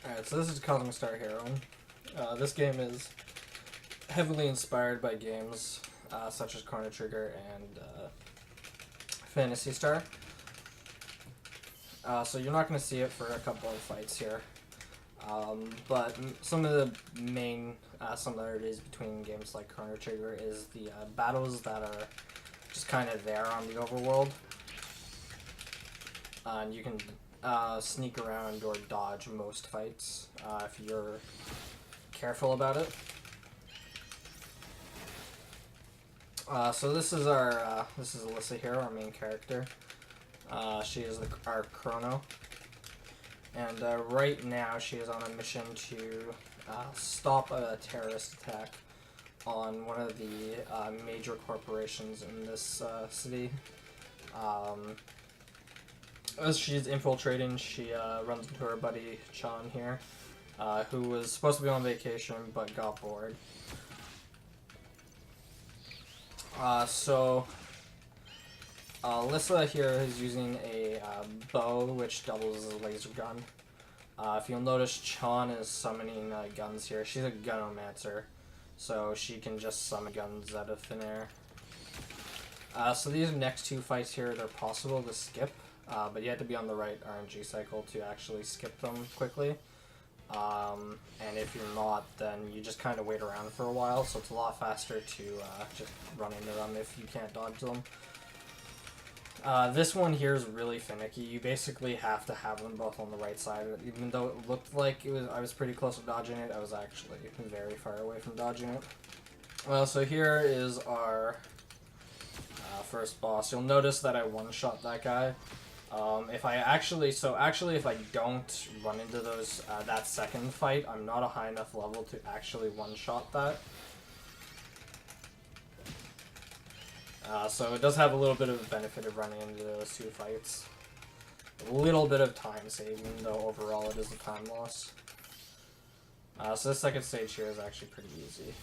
Alright, so this is Cosmic Star Heroine. This game is heavily inspired by games such as Chrono Trigger and Phantasy Star. So you're not going to see it for a couple of fights here. But some of the main similarities between games like Chrono Trigger is the battles that are just kind of there on the overworld. And you can sneak around or dodge most fights if you're careful about it. So this is Alyssa here, our main character. She is our Chrono, and right now she is on a mission to stop a terrorist attack on one of the major corporations in this city. As she's infiltrating, she runs into her buddy Chan here, who was supposed to be on vacation but got bored. Alyssa here is using a bow, which doubles as a laser gun. If you'll notice, Chan is summoning guns here. She's a gunomancer, so she can just summon guns out of thin air. So these next two fights here, they're possible to skip, but you have to be on the right RNG cycle to actually skip them quickly. And if you're not, then you just kind of wait around for a while, so it's a lot faster to just run into them if you can't dodge them. This one here is really finicky. You basically have to have them both on the right side. Even though it looked like I was pretty close to dodging it, I was actually very far away from dodging it. Well, so here is our first boss. You'll notice that I one-shot that guy. If I don't run into those that second fight, I'm not a high enough level to actually one-shot that. So it does have a little bit of a benefit of running into those two fights. A little bit of time saving, though overall it is a time loss. So this second stage here is actually pretty easy.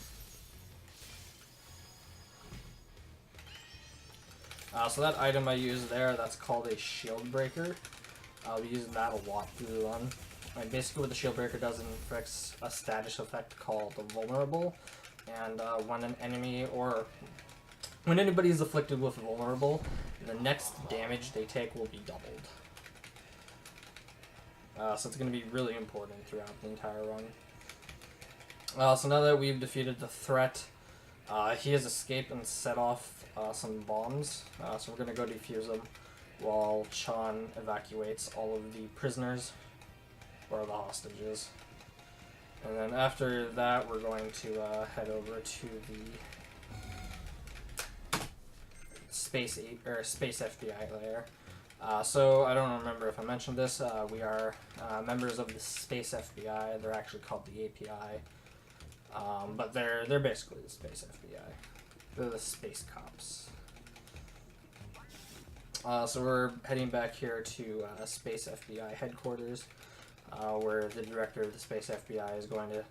So that item I used there, that's called a shield breaker. I'll be using that a lot through the run. And basically what the shield breaker does, it inflicts a status effect called vulnerable. And when anybody is afflicted with vulnerable, the next damage they take will be doubled. So it's going to be really important throughout the entire run. So now that we've defeated the threat, he has escaped and set off some bombs. So we're going to go defuse them while Chan evacuates all of the prisoners, or the hostages. And then after that, we're going to head over to the Space FBI layer. So I don't remember if I mentioned this. We are members of the Space FBI. They're actually called the API, but they're basically the Space FBI. They're the space cops. So we're heading back here to Space FBI headquarters, where the director of the Space FBI is going to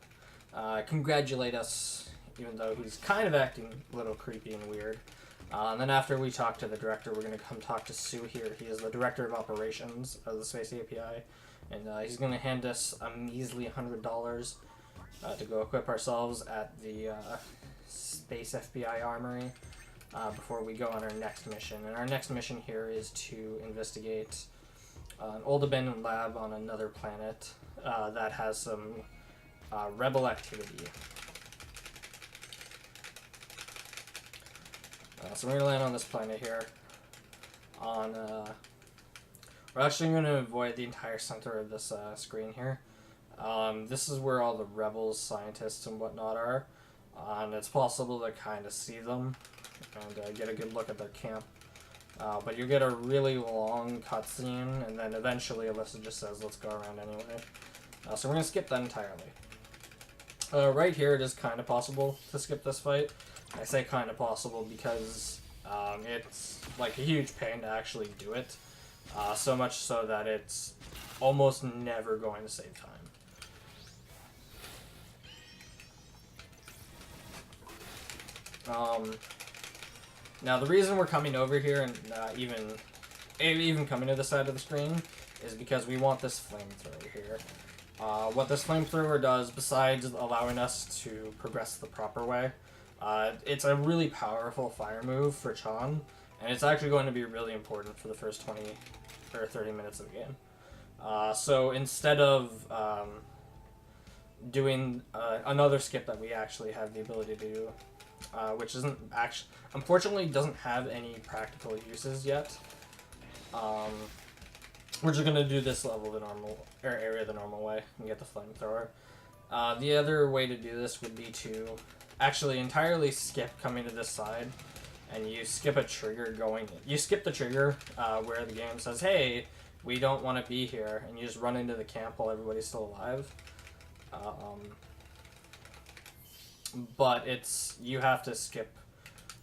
congratulate us, even though he's kind of acting a little creepy and weird. And then after we talk to the director, we're going to come talk to Sue here. He is the director of operations of the Space API, and he's going to hand us a measly $100 to go equip ourselves at the Space FBI Armory before we go on our next mission. And our next mission here is to investigate an old abandoned lab on another planet that has some rebel activity. So we're going to land on this planet here. We're actually going to avoid the entire center of this screen here. This is where all the rebels, scientists, and whatnot are. And it's possible to kind of see them and get a good look at their camp. But you get a really long cutscene, and then eventually Alyssa just says, let's go around anyway. So we're going to skip that entirely. Right here, it is kind of possible to skip this fight. I say kind of possible because it's like a huge pain to actually do it. So much so that it's almost never going to save time. Now the reason we're coming over here and even coming to the side of the screen is because we want this flamethrower here. What this flamethrower does, besides allowing us to progress the proper way, it's a really powerful fire move for Chan, and it's actually going to be really important for the first 20 or 30 minutes of the game. So instead of doing another skip that we actually have the ability to do, which isn't actually, unfortunately, doesn't have any practical uses yet. We're just gonna do this level the normal area the normal way and get the flamethrower. The other way to do this would be to actually entirely skip coming to this side, and you skip a trigger going. You skip the trigger where the game says, "Hey, we don't want to be here," and you just run into the camp while everybody's still alive. But you have to skip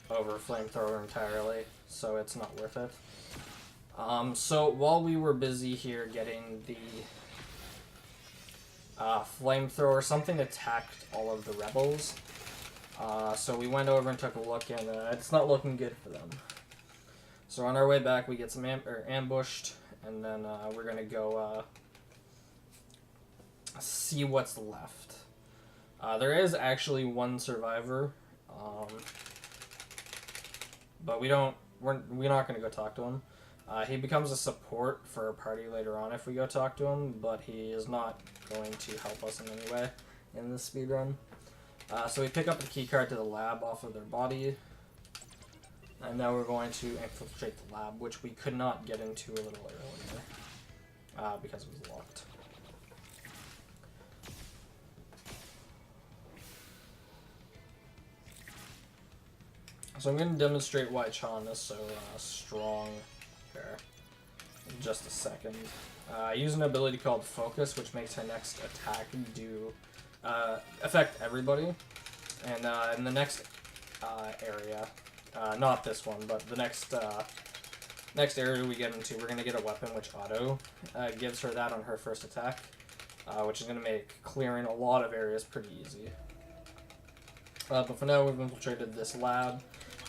over flamethrower entirely, so it's not worth it. So while we were busy here getting the flamethrower, something attacked all of the rebels. So we went over and took a look, and it's not looking good for them. So on our way back, we get some ambushed, and then we're gonna go see what's left. There is actually one survivor, but we're not gonna go talk to him. He becomes a support for our party later on if we go talk to him, but he is not going to help us in any way in this speedrun. So we pick up the keycard to the lab off of their body, and now we're going to infiltrate the lab, which we could not get into a little earlier because it was locked. So I'm going to demonstrate why Chan is so strong here in just a second. I use an ability called Focus, which makes her next attack affect everybody. And in the next area, not this one, but the next area we get into, we're going to get a weapon which auto gives her that on her first attack, which is going to make clearing a lot of areas pretty easy. But for now, we've infiltrated this lab.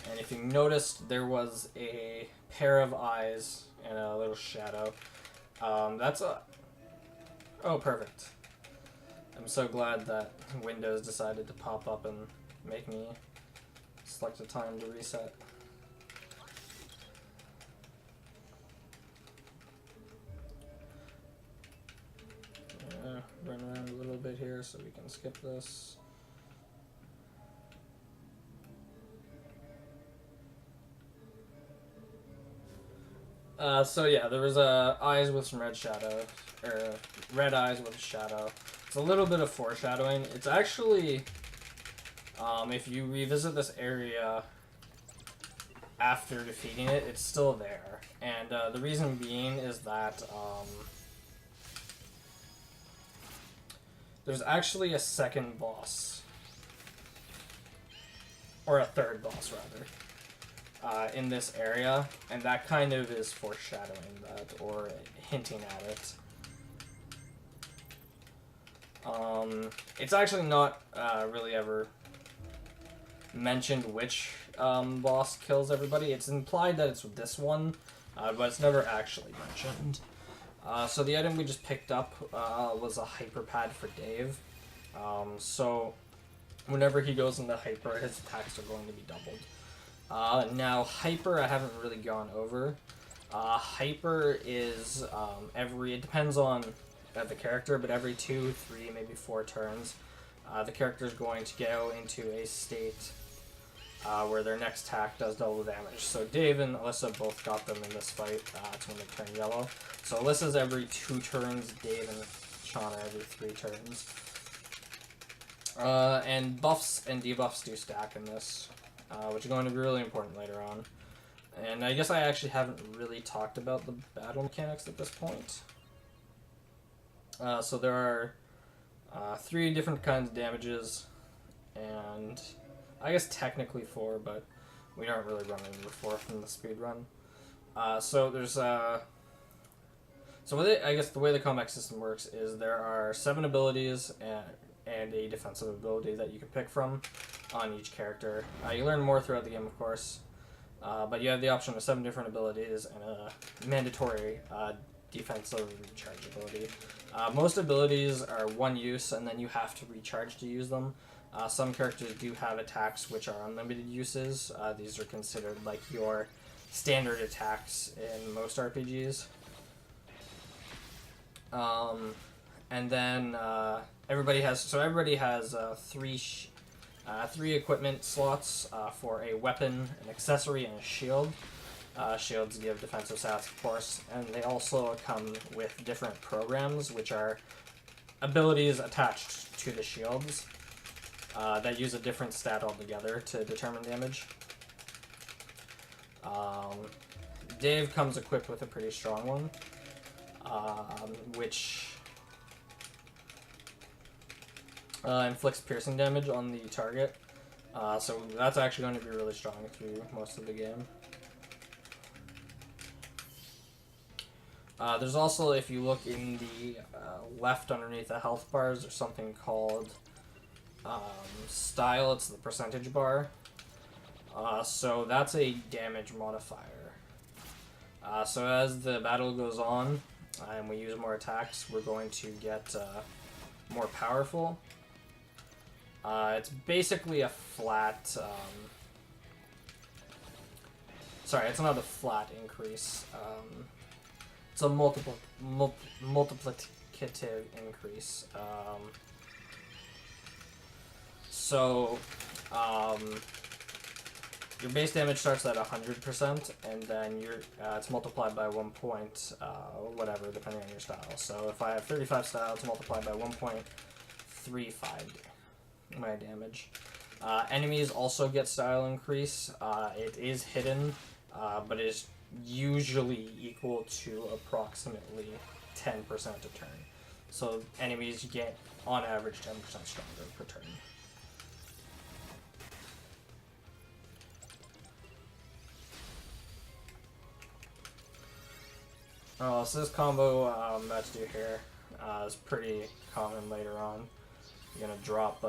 And if you noticed, there was a pair of eyes and a little shadow. Oh, perfect. I'm so glad that Windows decided to pop up and make me select a time to reset. Run around a little bit here so we can skip this. So yeah, there was eyes with some red shadow, or red eyes with a shadow. It's a little bit of foreshadowing. It's actually, if you revisit this area after defeating it, it's still there. And the reason being is that there's actually a second boss, or a third boss rather. In this area, and that kind of is foreshadowing that, or hinting at it. It's actually not really ever mentioned which boss kills everybody. It's implied that it's this one, but it's never actually mentioned. So the item we just picked up was a hyper pad for Dave. So whenever he goes into hyper, his attacks are going to be doubled. Now, hyper I haven't really gone over. Hyper is it depends on the character, but every 2, 3, maybe 4 turns, the character is going to go into a state where their next attack does double damage. So Dave and Alyssa both got them in this fight. It's when they turn yellow. So Alyssa's every 2 turns, Dave and Shauna every 3 turns. And buffs and debuffs do stack in this. Which is going to be really important later on. And I guess I actually haven't really talked about the battle mechanics at this point. So there are 3 different kinds of damages, and I guess technically 4, but we aren't really running the 4th in the speedrun. So there's I guess the way the combat system works is there are 7 abilities and a defensive ability that you can pick from on each character. You learn more throughout the game, of course, but you have the option of 7 different abilities and a mandatory defensive rechargeability. Most abilities are one use, and then you have to recharge to use them. Some characters do have attacks which are unlimited uses. These are considered like your standard attacks in most RPGs. And then everybody has three equipment slots for a weapon, an accessory, and a shield. Shields give defensive stats, of course, and they also come with different programs, which are abilities attached to the shields that use a different stat altogether to determine damage. Dave comes equipped with a pretty strong one, which inflicts piercing damage on the target. So that's actually going to be really strong through most of the game. There's also, if you look in the left underneath the health bars, there's something called style. It's the percentage bar. So that's a damage modifier. So as the battle goes on and we use more attacks, we're going to get more powerful. It's basically a flat... sorry, it's not a flat increase. It's a multiplicative increase. Your base damage starts at 100%, and then it's multiplied by 1 point, whatever, depending on your style. So if I have 35 style, it's multiplied by 1.35 my damage. Enemies also get style increase. It is hidden, but it is usually equal to approximately 10% a turn. So enemies get, on average, 10% stronger per turn. So this combo I'm about to do here is pretty common later on. I'm going to drop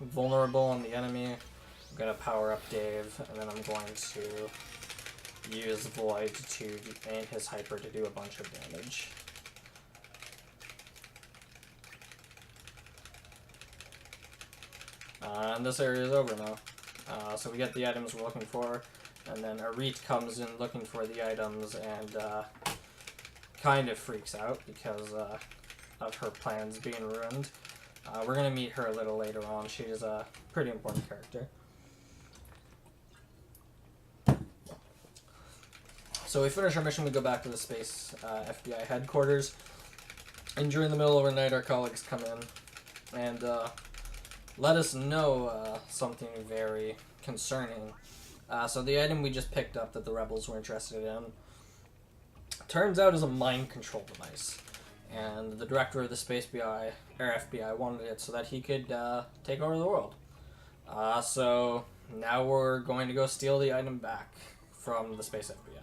Vulnerable on the enemy, I'm going to power up Dave, and then I'm going to use Void to and his Hyper to do a bunch of damage. And this area is over now. So we get the items we're looking for, and then Arit comes in looking for the items and kind of freaks out because of her plans being ruined. We're going to meet her a little later on. She's a pretty important character. So we finish our mission, we go back to the Space FBI headquarters, and during the middle of the night our colleagues come in and let us know something very concerning. So the item we just picked up that the rebels were interested in turns out is a mind control device, and the director of the Space FBI wanted it so that he could take over the world. So now we're going to go steal the item back from the Space FBI.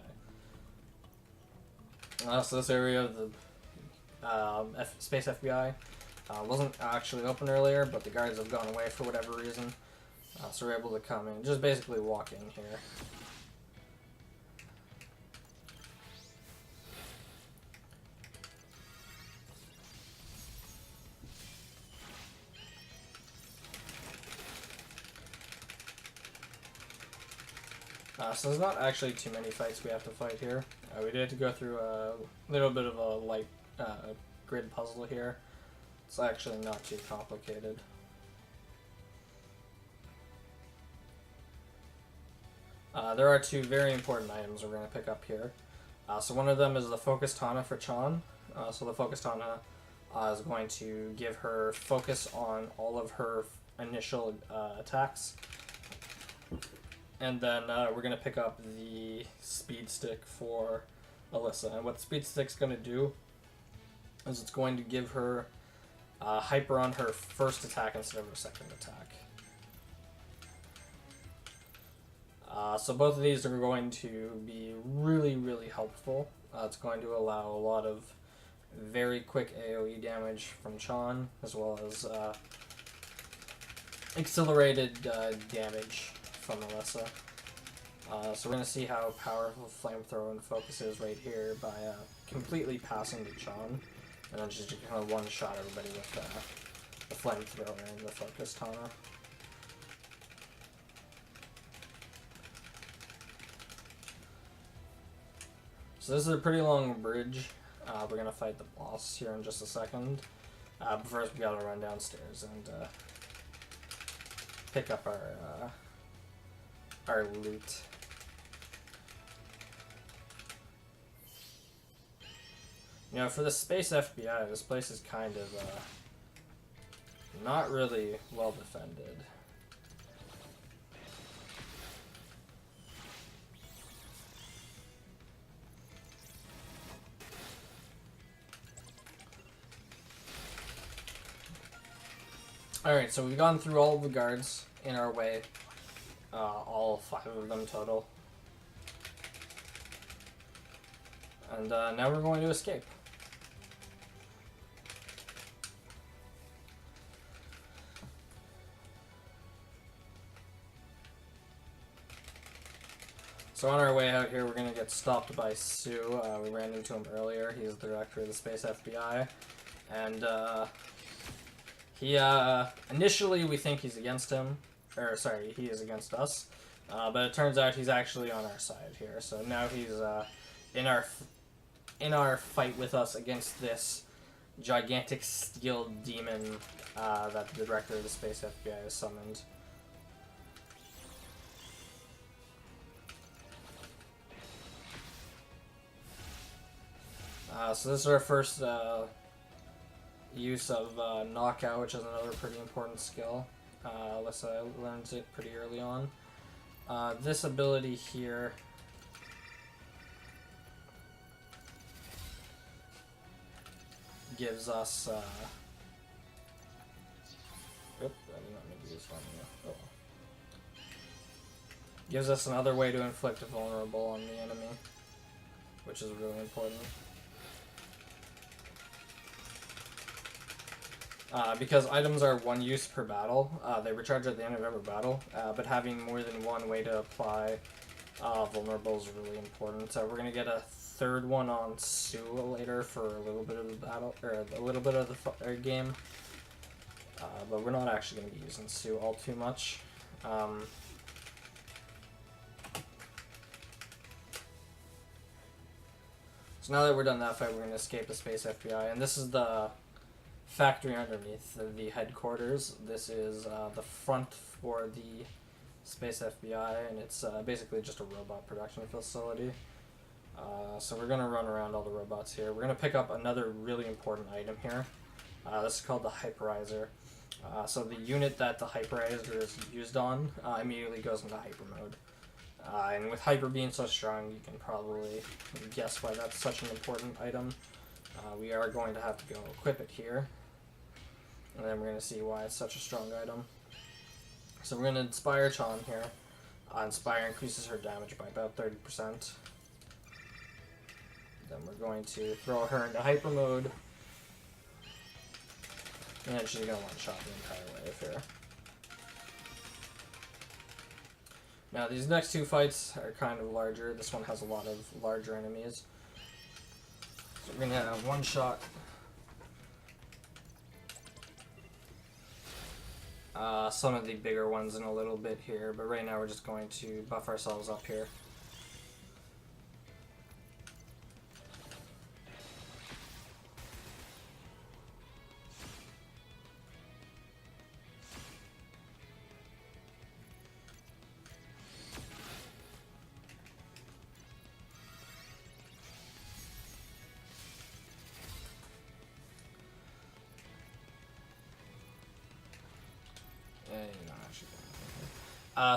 So this area of the Space FBI wasn't actually open earlier, but the guards have gone away for whatever reason. So we're able to come in, just basically walk in here. So there's not actually too many fights we have to fight here. We did have to go through a little bit of a light grid puzzle here. It's actually not too complicated. There are two very important items we're going to pick up here. So one of them is the Focus Tana for Chan. So the Focus Tana is going to give her focus on all of her initial attacks. And then we're going to pick up the Speed Stick for Alyssa. And what Speed Stick's going to do is it's going to give her Hyper on her first attack instead of her second attack. So both of these are going to be really, really helpful. It's going to allow a lot of very quick AoE damage from Chan, as well as accelerated damage from Alyssa. So we're going to see how powerful Flamethrower and Focus is right here by completely passing to Chon, and then just kind of one-shot everybody with the flamethrower and the focus Tana. So this is a pretty long bridge. We're gonna fight the boss here in just a second. But first we gotta run downstairs and pick up our loot. You know, for the Space FBI, this place is kind of not really well defended. Alright, so we've gone through all of the guards in our way. All 5 of them total. And now we're going to escape. So on our way out here, we're going to get stopped by Sue. We ran into him earlier. He's the director of the Space FBI. And he, initially we think he's against him. Or, sorry, he is against us. But it turns out he's actually on our side here. So now he's in our fight with us against this gigantic steel demon that the director of the Space FBI has summoned. So this is our first use of Knockout, which is another pretty important skill. Alyssa learns it pretty early on. This ability here gives us I did not mean to use one. Oh. Gives us another way to inflict a vulnerable on the enemy, which is really important. Because items are one use per battle, they recharge at the end of every battle, but having more than one way to apply vulnerable is really important. So we're going to get a third one on Sue later for a little bit of the battle, or a little bit of the game, but we're not actually going to be using Sue all too much. So now that we're done that fight, we're going to escape the Space FBI, and this is the factory underneath the headquarters. This is the front for the Space FBI, and it's basically just a robot production facility. So we're going to run around all the robots here. We're going to pick up another really important item here. This is called the Hyperizer. So the unit that the Hyperizer is used on immediately goes into hyper mode. And with hyper being so strong, you can probably guess why that's such an important item. We are going to have to go equip it here. And then we're going to see why it's such a strong item. So we're going to Inspire Chon here. Inspire increases her damage by about 30%. Then we're going to throw her into hyper mode. And then she's going to one-shot the entire wave here. Now these next two fights are kind of larger. This one has a lot of larger enemies. So we're going to have one-shot some of the bigger ones in a little bit here, but right now we're just going to buff ourselves up here.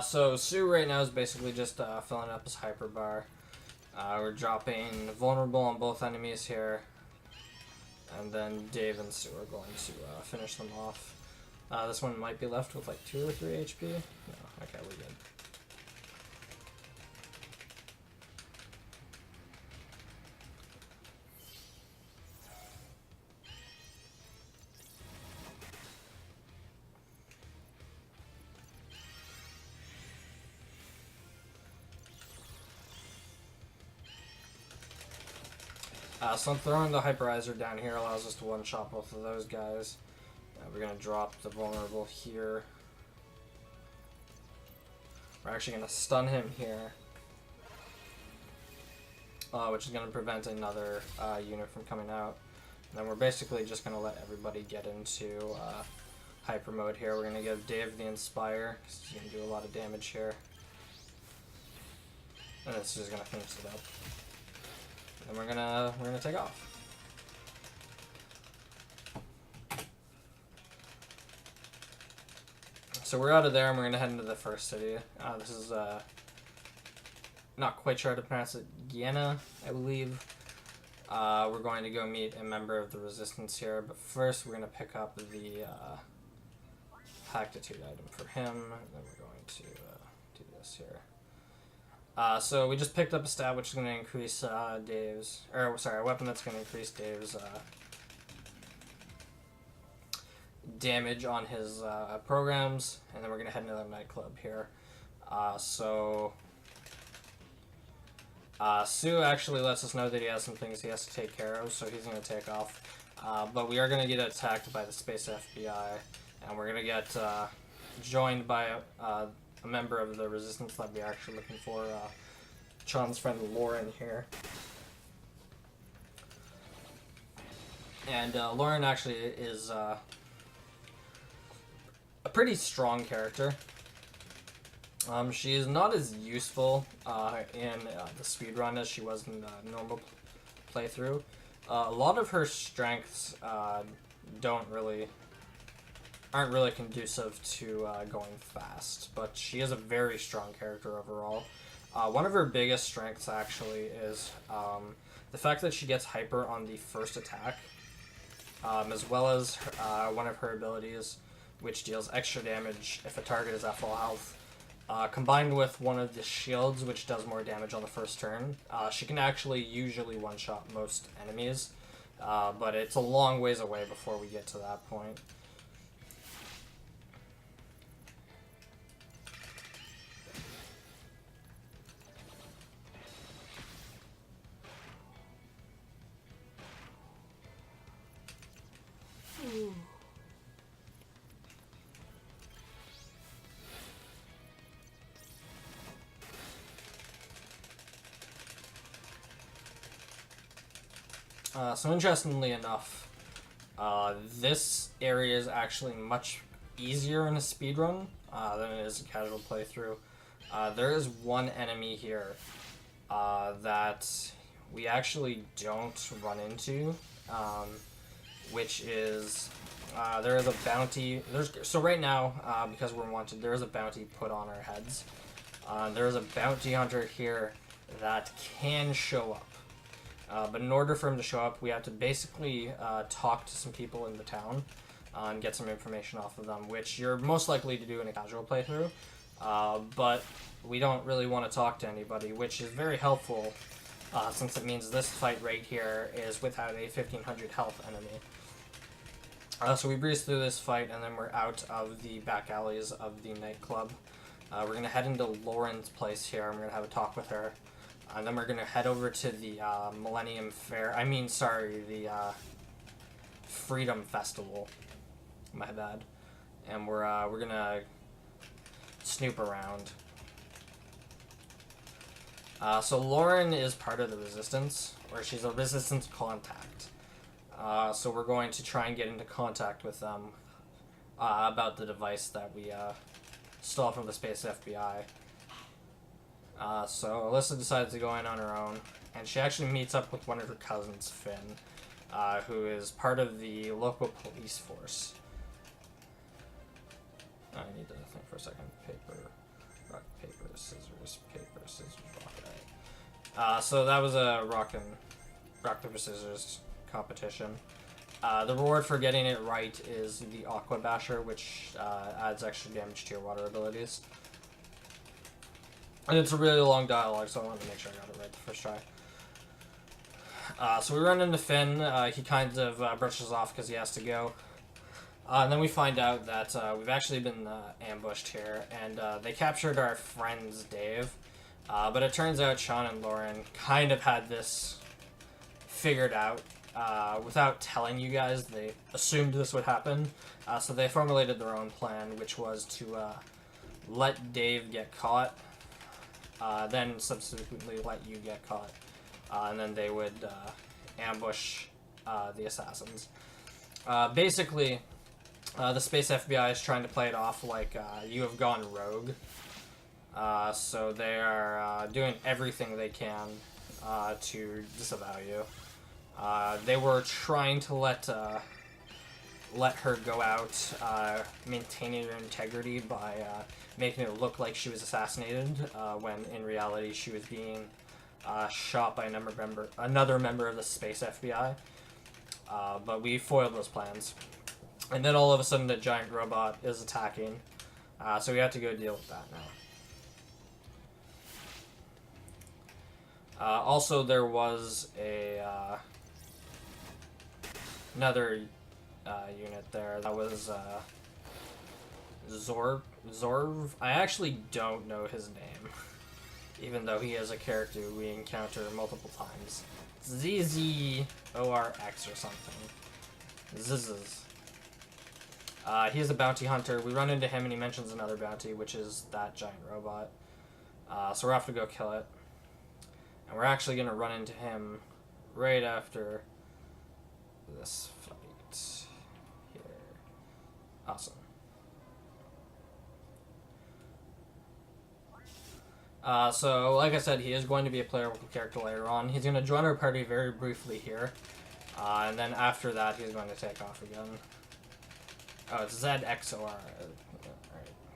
So Sue right now is basically just filling up his hyper bar. We're dropping vulnerable on both enemies here, and then Dave and Sue are going to finish them off. This one might be left with like 2 or 3 HP. No, okay, we're good. So throwing the Hyperizer down here allows us to one-shot both of those guys. We're going to drop the vulnerable here. We're actually going to stun him here. Which is going to prevent another unit from coming out. And then we're basically just going to let everybody get into hyper mode here. We're going to give Dave the Inspire, because he's going to do a lot of damage here. And this is going to finish it up. And we're gonna take off. So we're out of there, and we're gonna head into the first city. This is not quite sure how to pronounce it. Guyana, I believe. We're going to go meet a member of the Resistance here, but first we're gonna pick up the Pactitude item for him, and then we're going to do this here. So we just picked up a stat which is going to increase Dave's, or sorry, a weapon that's going to increase Dave's damage on his programs, and then we're going to head into the nightclub here. Sue actually lets us know that he has some things he has to take care of, so he's going to take off. But we are going to get attacked by the Space FBI, and we're going to get joined by a member of the Resistance that we're actually looking for, Sean's friend Lauren here. And Lauren actually is a pretty strong character. She is not as useful in the speedrun as she was in the normal playthrough. A lot of her strengths aren't really conducive to going fast, but she is a very strong character overall. One of her biggest strengths actually is the fact that she gets hyper on the first attack, as well as one of her abilities which deals extra damage if a target is at full health. Combined with one of the shields which does more damage on the first turn, she can actually usually one-shot most enemies, but it's a long ways away before we get to that point. So interestingly enough, this area is actually much easier in a speedrun than it is a casual playthrough. There is one enemy here that we actually don't run into, which is there is a bounty. So right now, because we're wanted, there is a bounty put on our heads. There is a bounty hunter here that can show up. But in order for him to show up, we have to basically talk to some people in the town and get some information off of them, which you're most likely to do in a casual playthrough. But we don't really want to talk to anybody, which is very helpful since it means this fight right here is without a 1500 health enemy. So we breeze through this fight, and then we're out of the back alleys of the nightclub. We're going to head into Lauren's place here, and we're going to have a talk with her. And then we're going to head over to the Millennium Fair. The Freedom Festival. My bad. And we're going to snoop around. So Lauren is part of the Resistance, or she's a Resistance contact. So we're going to try and get into contact with them about the device that we stole from the Space FBI. So Alyssa decides to go in on her own, and she actually meets up with one of her cousins, Finn, who is part of the local police force. I need to think for a second. Rock, paper, scissors, rock. Right. So that was a rock, paper, scissors competition. The reward for getting it right is the Aqua Basher, which adds extra damage to your water abilities. And it's a really long dialogue, so I wanted to make sure I got it right the first try. So we run into Finn. He kind of brushes off because he has to go. And then we find out that we've actually been ambushed here, and they captured our friends, Dave. But it turns out Sean and Lauren kind of had this figured out, without telling you guys, they assumed this would happen. So they formulated their own plan, which was to let Dave get caught, then subsequently let you get caught, and then they would ambush the assassins. Basically, the Space FBI is trying to play it off like you have gone rogue. So they are doing everything they can to disavow you. They were trying to let her go out, maintaining her integrity by making it look like she was assassinated, when in reality she was being shot by another member of the Space FBI. But we foiled those plans. And then all of a sudden the giant robot is attacking, so we have to go deal with that now. Also, there was another unit there. That was Zorv. I actually don't know his name, even though he is a character we encounter multiple times. ZZORX or something. Zizzes. He's a bounty hunter. We run into him and he mentions another bounty, which is that giant robot. So we're off to go kill it. And we're actually going to run into him right after this fight here. Awesome. So, like I said, he is going to be a playable character later on. He's going to join our party very briefly here. And then after that, he's going to take off again. Oh, it's ZXOR. Alright,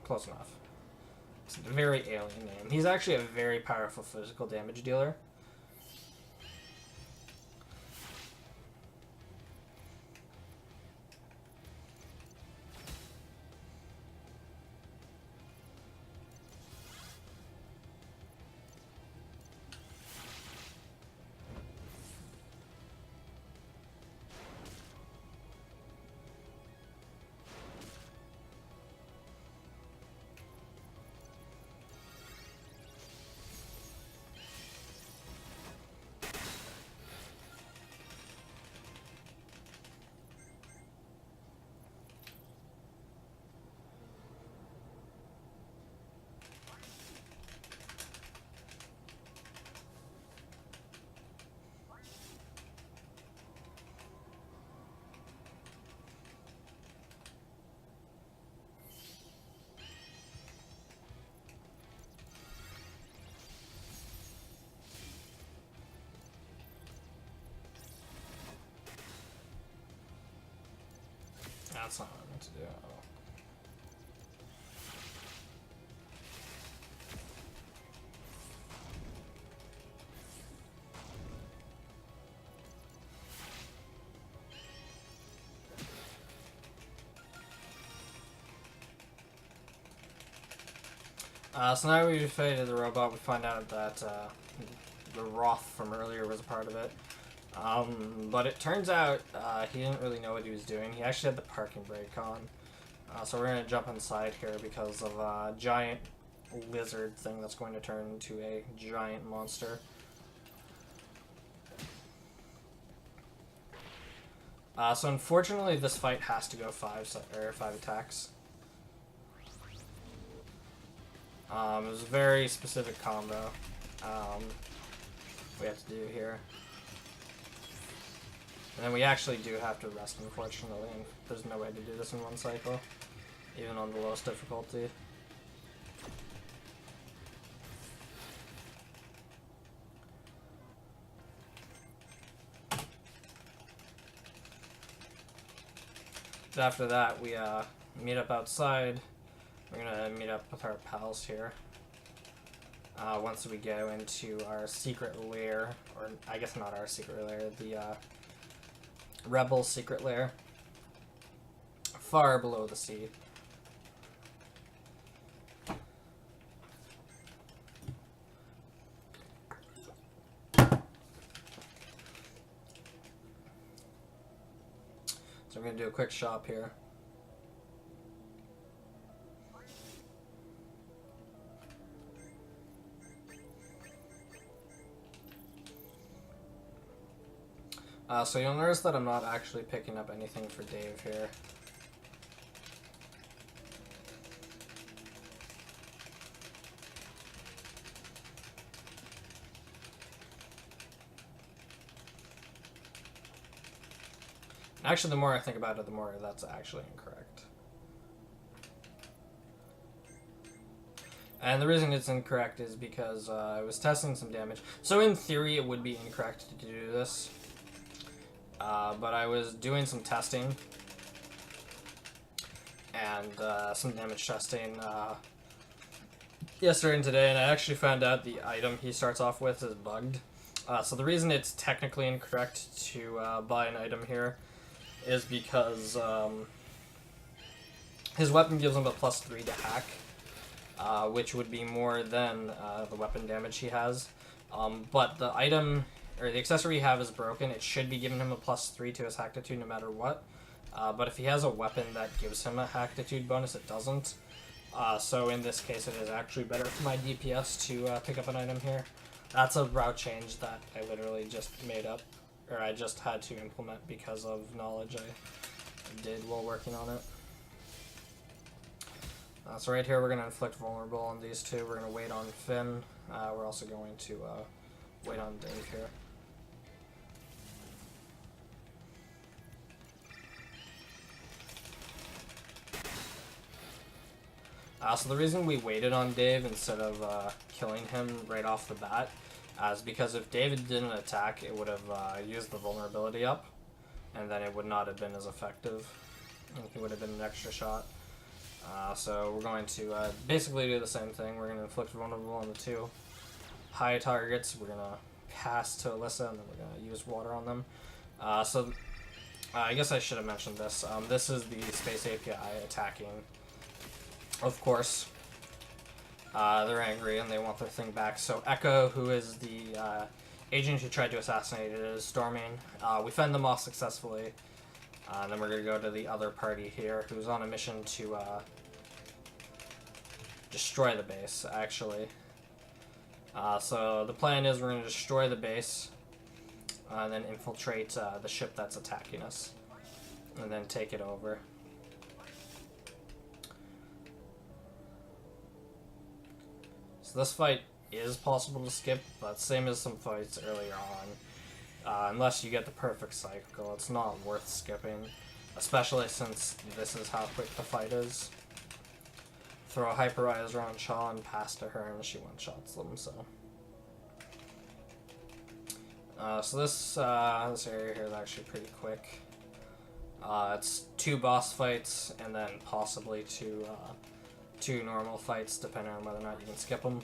close enough. It's a very alien name. He's actually a very powerful physical damage dealer. That's not what I meant to do. So now we've defeated the robot, we find out that the Roth from earlier was a part of it. But it turns out he didn't really know what he was doing. He actually had the parking brake on. So we're going to jump inside here because of a giant lizard thing that's going to turn into a giant monster. So unfortunately this fight has to go 5 attacks. It was a very specific combo we have to do here. And then we actually do have to rest, unfortunately, and there's no way to do this in one cycle, even on the lowest difficulty. So after that, we meet up outside. We're gonna meet up with our pals here. Once we go into our secret lair, or I guess not our secret lair, the Rebel secret lair, far below the sea. So I'm going to do a quick shop here. So you'll notice that I'm not actually picking up anything for Dave here. Actually, the more I think about it, the more that's actually incorrect. And the reason it's incorrect is because I was testing some damage. So in theory, it would be incorrect to do this. But I was doing some testing. And some damage testing yesterday and today. And I actually found out the item he starts off with is bugged. So the reason it's technically incorrect to buy an item here is because his weapon gives him a +3 to hack, which would be more than the weapon damage he has. But the item, or the accessory you have is broken. It should be giving him a +3 to his hactitude no matter what. But if he has a weapon that gives him a hactitude bonus, it doesn't. So in this case, it is actually better for my DPS to pick up an item here. That's a route change that I literally just made up. Or I just had to implement because of knowledge I did while working on it. So right here we're going to inflict vulnerable on these two. We're going to wait on Finn. We're also going to wait on Dave here. So the reason we waited on Dave instead of killing him right off the bat is because if David didn't attack, it would have used the vulnerability up, and then it would not have been as effective. He would have been an extra shot. So we're going to basically do the same thing. We're going to inflict vulnerable on the two high targets. We're going to pass to Alyssa, and then we're going to use water on them. I guess I should have mentioned this. This is the Space API attacking. Of course, they're angry and they want their thing back. So Echo, who is the agent who tried to assassinate it, is storming. We fend them off successfully. And then we're going to go to the other party here, who's on a mission to destroy the base, actually. So the plan is we're going to destroy the base, and then infiltrate the ship that's attacking us, and then take it over. So this fight is possible to skip, but same as some fights earlier on. Unless you get the perfect cycle, it's not worth skipping, especially since this is how quick the fight is. Throw a Hyperizer on Shaw and pass to her, and she one-shots them, so. So this area here is actually pretty quick. It's 2 boss fights, and then possibly 2 normal fights, depending on whether or not you can skip them.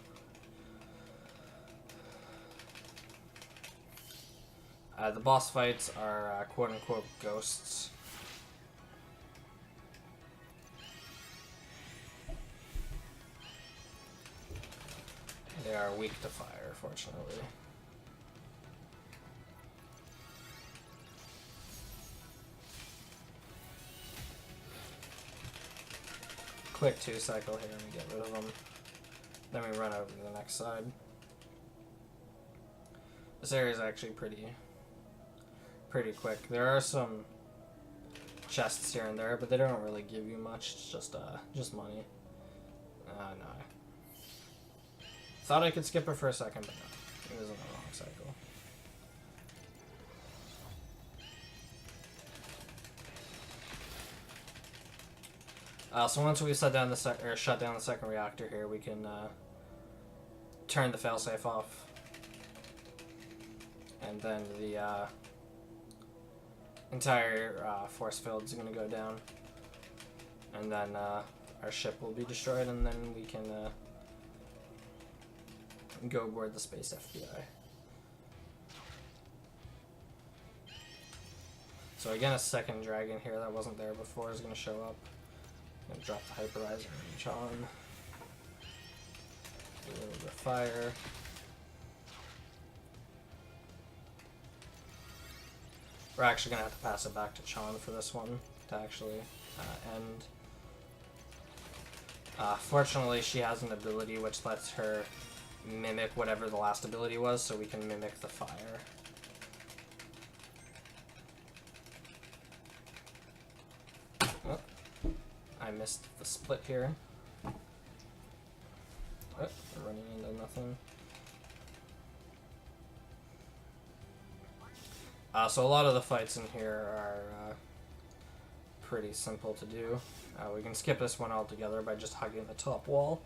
The boss fights are quote-unquote ghosts. They are weak to fire, fortunately. Quick 2 cycle here and get rid of them. Then we run over to the next side. This area is actually pretty quick. There are some chests here and there, but they don't really give you much. It's just money. No. Thought I could skip it for a second, but no. It was in the wrong cycle. So once we shut down the second reactor here, we can turn the failsafe off, and then the entire force field is going to go down, and then our ship will be destroyed, and then we can go aboard the Space FBI. So again, a second dragon here that wasn't there before is going to show up. I'm going to drop the Hyperizer and John. Do a little bit of fire. We're actually going to have to pass it back to Chan for this one to actually end. Fortunately, she has an ability which lets her mimic whatever the last ability was, so we can mimic the fire. I missed the split here. Oh, we're running into nothing. So a lot of the fights in here are pretty simple to do. We can skip this one altogether by just hugging the top wall.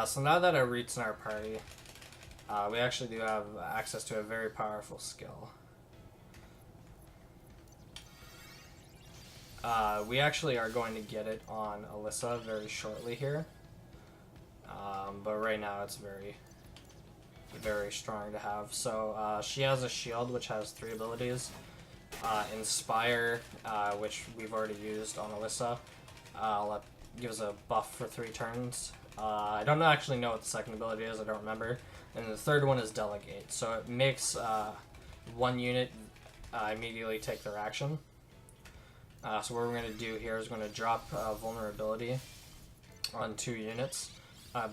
So now that Arit's in our party, we actually do have access to a very powerful skill. We actually are going to get it on Alyssa very shortly here. But right now it's very, very strong to have. So she has a shield which has 3 abilities. Inspire, which we've already used on Alyssa. Gives a buff for 3 turns. I don't actually know what the second ability is, I don't remember. And the third one is Delegate. So it makes one unit immediately take their action. So what we're going to do here is we're going to drop Vulnerability on 2 units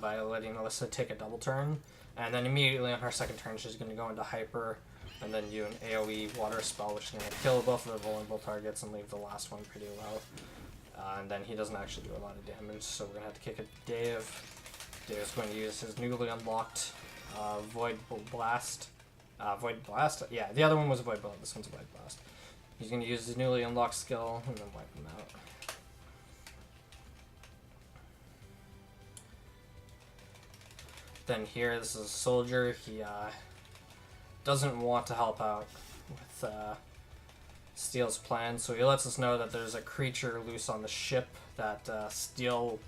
by letting Alyssa take a double turn. And then immediately on her second turn she's going to go into Hyper and then do an AoE water spell, which is going to kill both of the vulnerable targets and leave the last one pretty low. And then he doesn't actually do a lot of damage, so we're going to have to kick it to Dave. Dave's going to use his newly unlocked Void Blast. Void Blast? Yeah, the other one was a Void Bullet, this one's a Void Blast. He's going to use his newly unlocked skill and then wipe him out. Then here, this is a soldier. He doesn't want to help out with Steel's plan, so he lets us know that there's a creature loose on the ship that Steel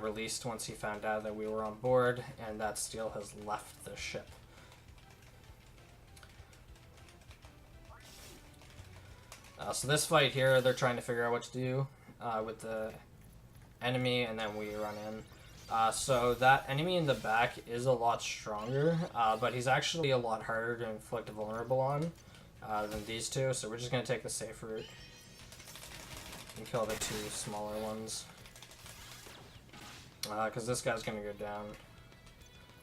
released once he found out that we were on board, and that Steel has left the ship. So this fight here, they're trying to figure out what to do with the enemy, and then we run in. So that enemy in the back is a lot stronger, but he's actually a lot harder to inflict a vulnerable on than these two, so we're just going to take the safe route and kill the 2 smaller ones. Because this guy's going to go down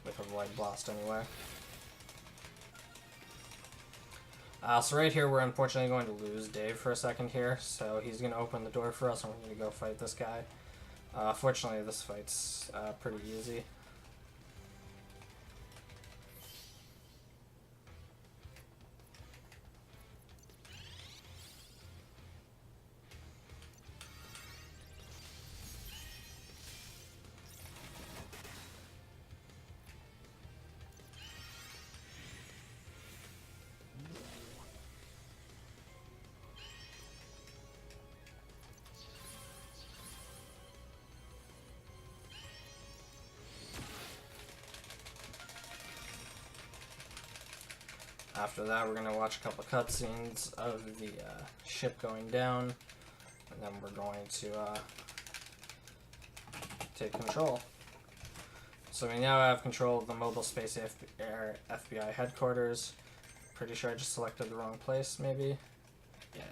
with a Void Blast anyway. So right here we're unfortunately going to lose Dave for a second here, so he's going to open the door for us and we're going to go fight this guy. Fortunately this fight's pretty easy. After that, we're going to watch a couple cutscenes of the ship going down, and then we're going to take control. So we now have control of the Mobile Space FBI headquarters. Pretty sure I just selected the wrong place, maybe? Yeah,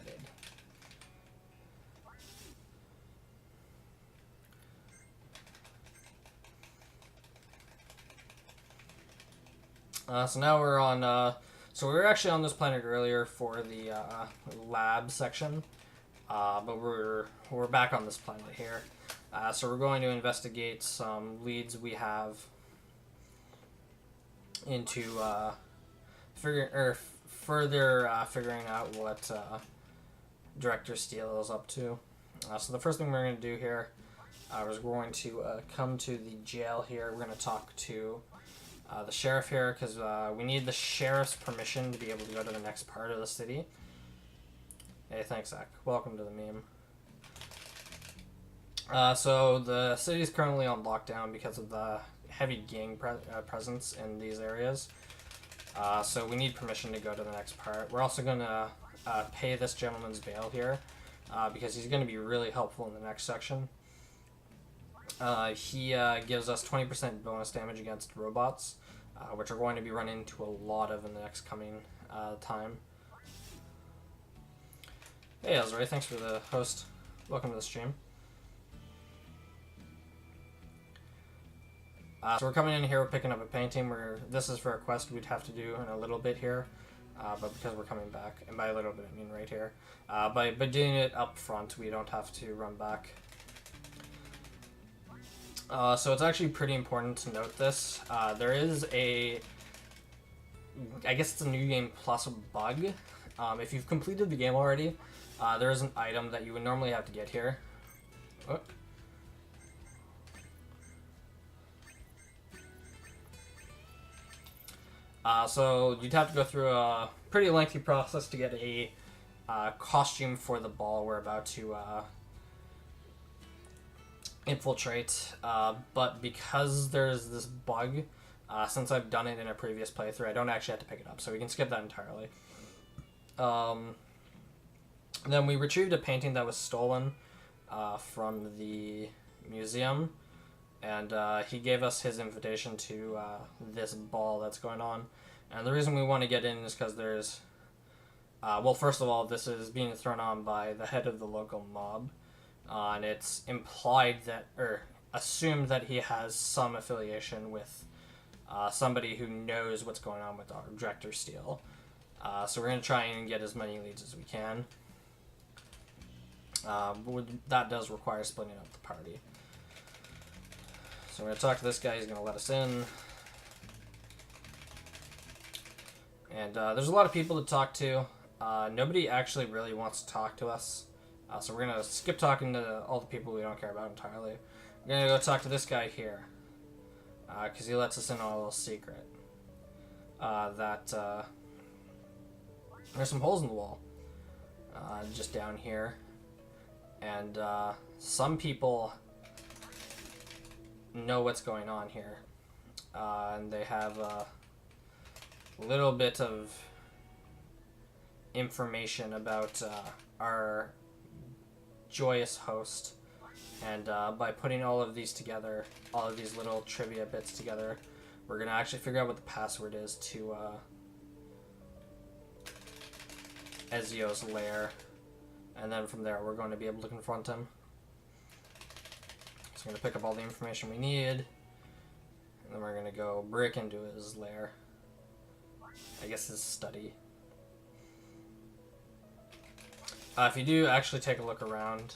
I did. So now we're on... So we were actually on this planet earlier for the lab section, but we're back on this planet here. So we're going to investigate some leads we have into further figuring out what Director Steele is up to. So the first thing we're going to do here is we're going to come to the jail here. We're going to talk to the sheriff here, because we need the sheriff's permission to be able to go to the next part of the city. Hey, thanks, Zach. Welcome to the meme. So the city is currently on lockdown because of the heavy gang presence in these areas. So we need permission to go to the next part. We're also going to pay this gentleman's bail here, because he's going to be really helpful in the next section. He gives us 20% bonus damage against robots, which we're going to be running into a lot of in the next coming time. Hey, Ezra, thanks for the host. Welcome to the stream. So we're coming in here, we're picking up a painting. This is for a quest we'd have to do in a little bit here. but because we're coming back, and by a little bit I mean right here, by doing it up front, we don't have to run back. So it's actually pretty important to note this. There is a, I guess it's a New Game Plus bug. If you've completed the game already, there is an item that you would normally have to get here. Oh. So you'd have to go through a pretty lengthy process to get a costume for the ball we're about to infiltrate. But because there's this bug, since I've done it in a previous playthrough, I don't actually have to pick it up, so we can skip that entirely. Then we retrieved a painting that was stolen from the museum, and he gave us his invitation to this ball that's going on. And the reason we want to get in is because there's, well, first of all, this is being thrown on by the head of the local mob, and it's implied that, or assumed that he has some affiliation with somebody who knows what's going on with our Director Steel. So we're going to try and get as many leads as we can. That does require splitting up the party. So we're going to talk to this guy, he's going to let us in. And there's a lot of people to talk to. Nobody actually really wants to talk to us. So we're going to skip talking to all the people we don't care about entirely. We're going to go talk to this guy here. Because he lets us in on a little secret. There's some holes in the wall. Just down here. And some people know what's going on here. And they have a little bit of information about our joyous host. And by putting all of these together, all of these little trivia bits together, we're going to actually figure out what the password is to Ezio's lair. And then from there, we're going to be able to confront him. So we're going to pick up all the information we need. And then we're going to go break into his lair. I guess his study. If you do actually take a look around,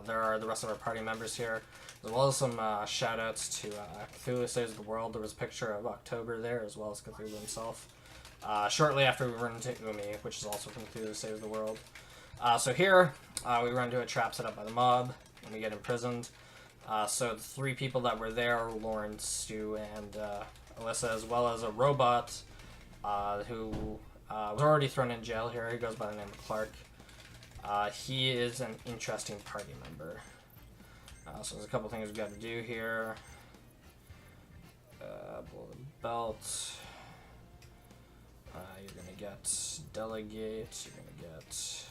there are the rest of our party members here, as well as some shout-outs to Cthulhu Saves the World. There was a picture of October there, as well as Cthulhu himself. Shortly after we run into Umi, which is also from Cthulhu Saves the World. So here, we run into a trap set up by the mob, and we get imprisoned. So the three people that were there are Lauren, Stu, and Alyssa, as well as a robot who was already thrown in jail here. He goes by the name of Clark. He is an interesting party member. So there's a couple things we've got to do here. Blow the belt. You're going to get Delegate. You're going to get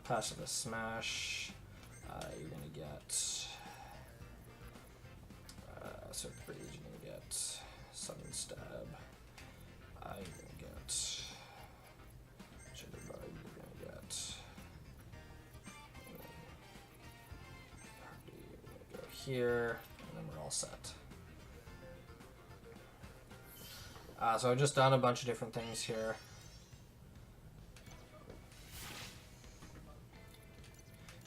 Pacifist Smash. You're going to get Circuit Breach. You're going to get Sudden Stab. You're going to get Jitterbug. You're going to get go here, and then we're all set. So I've just done a bunch of different things here.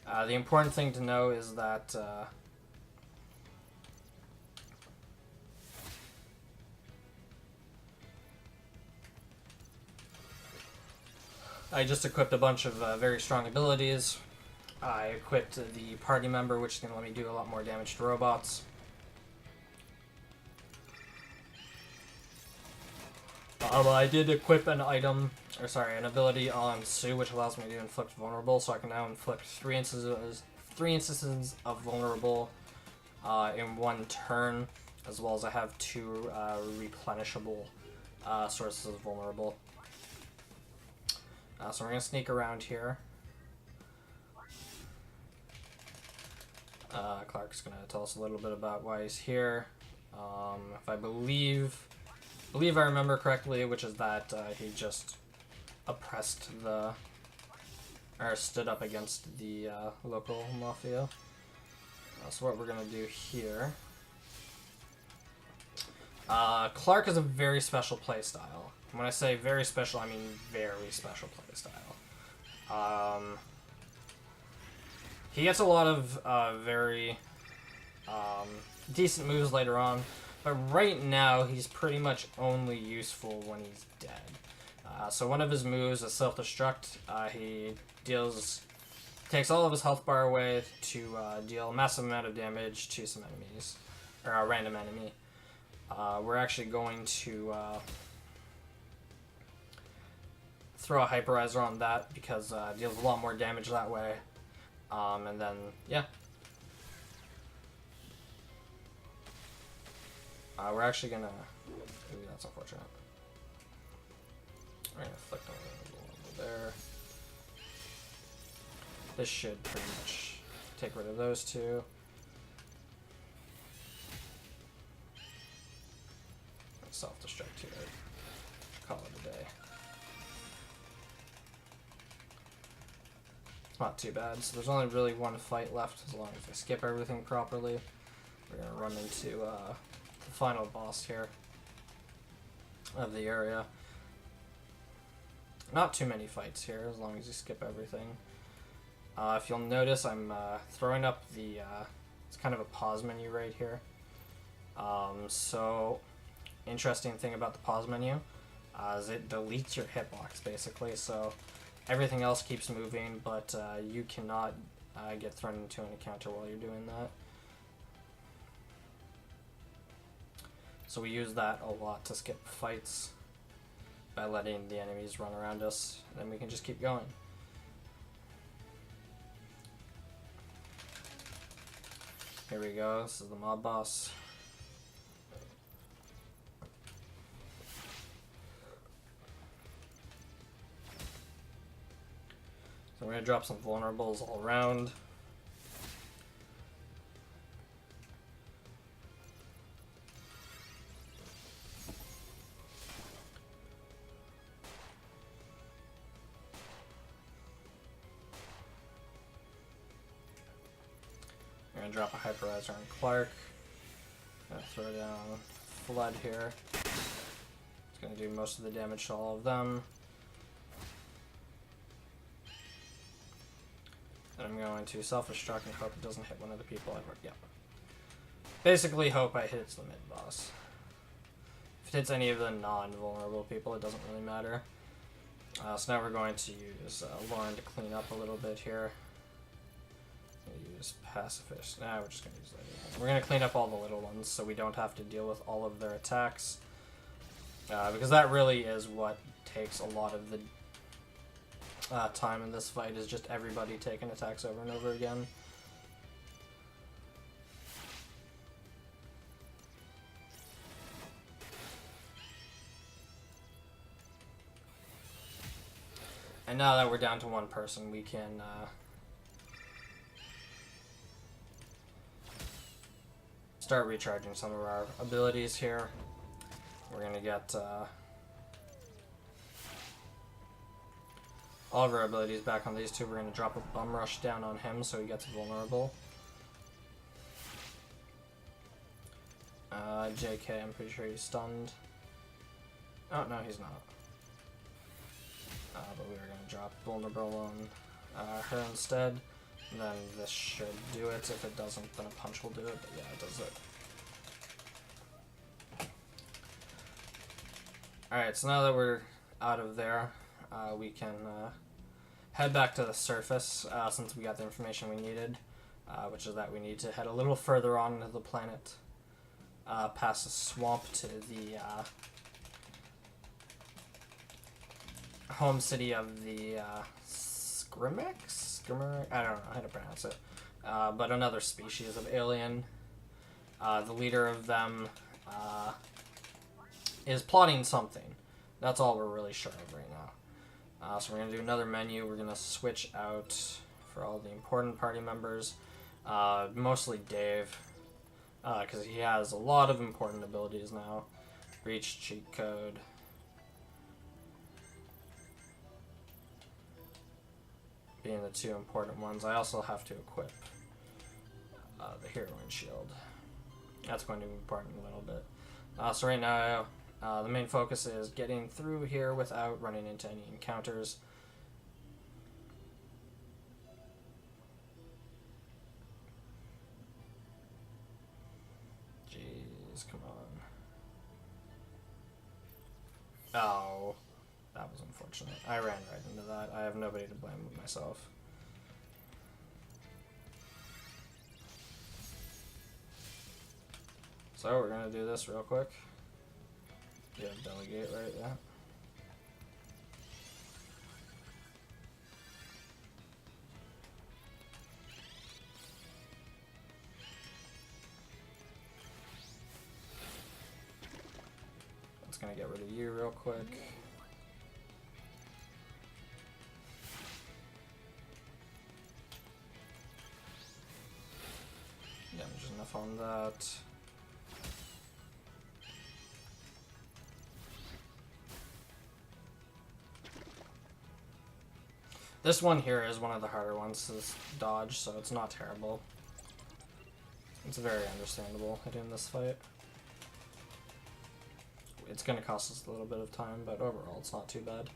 The important thing to know is that I just equipped a bunch of very strong abilities. I equipped the party member, which is going to let me do a lot more damage to robots. I did equip an ability on Sue, which allows me to inflict vulnerable, so I can now inflict three instances of vulnerable in one turn, as well as I have 2 replenishable sources of vulnerable. So we're going to sneak around here. Clark's going to tell us a little bit about why he's here. If I believe I remember correctly, which is that he just oppressed or stood up against the local mafia. So what we're going to do here, Clark is a very special playstyle. When I say very special, I mean very special playstyle. He gets a lot of very decent moves later on, but right now he's pretty much only useful when he's dead. So one of his moves is self-destruct. He takes all of his health bar away to deal a massive amount of damage to some enemies, or a random enemy. We're actually going to throw a hyperizer on that because it deals a lot more damage that way. And then, yeah. We're actually gonna... Ooh, that's unfortunate. We're gonna flick on over there. This should pretty much take rid of those two. Self-destruct here. Call it a day. It's not too bad. So there's only really one fight left as long as I skip everything properly. We're gonna run into the final boss here of the area. Not too many fights here as long as you skip everything. If you'll notice, I'm throwing up the it's kind of a pause menu right here. So interesting thing about the pause menu is it deletes your hitbox basically, so everything else keeps moving, but you cannot get thrown into an encounter while you're doing that. So we use that a lot to skip fights by letting the enemies run around us, and then we can just keep going. Here we go, this is the mob boss. So we're going to drop some vulnerables all around. We're going to drop a hyperizer on Clark. Going to throw down Flood here. It's going to do most of the damage to all of them. And I'm going to self-destruct and hope it doesn't hit one of the people I work. Yep. Basically hope I hits the mid-boss. If it hits any of the non-vulnerable people, it doesn't really matter. So now we're going to use Lauren to clean up a little bit here. Use pacifist. Nah, we're just going to use that. We're going to clean up all the little ones so we don't have to deal with all of their attacks. Because that really is what takes a lot of the time in this fight, is just everybody taking attacks over and over again. And now that we're down to one person, we can start recharging some of our abilities here. We're going to get all of our abilities back on these two. We're going to drop a bum rush down on him so he gets vulnerable. JK, I'm pretty sure he's stunned. Oh, no, he's not. But we were going to drop vulnerable on her instead. And then this should do it. If it doesn't, then a punch will do it. But yeah, it does it. Alright, so now that we're out of there, we can head back to the surface since we got the information we needed, which is that we need to head a little further on into the planet, past the swamp to the home city of the Skrimix? I don't know how to pronounce it. But another species of alien. The leader of them is plotting something. That's all we're really sure of right now. So we're going to do another menu. We're going to switch out for all the important party members. Mostly Dave, because he has a lot of important abilities now. Reach, cheat code. Being the two important ones. I also have to equip the Heroine shield. That's going to be important a little bit. So right now, the main focus is getting through here without running into any encounters. Jeez, come on. Oh, that was unfortunate. I ran right into that. I have nobody to blame but myself. So we're gonna do this real quick. Yeah, delegate, right? Yeah. It's gonna get rid of you real quick. Damage enough on that. This one here is one of the harder ones to dodge, so it's not terrible. It's very understandable hitting this fight. It's going to cost us a little bit of time, but overall it's not too bad.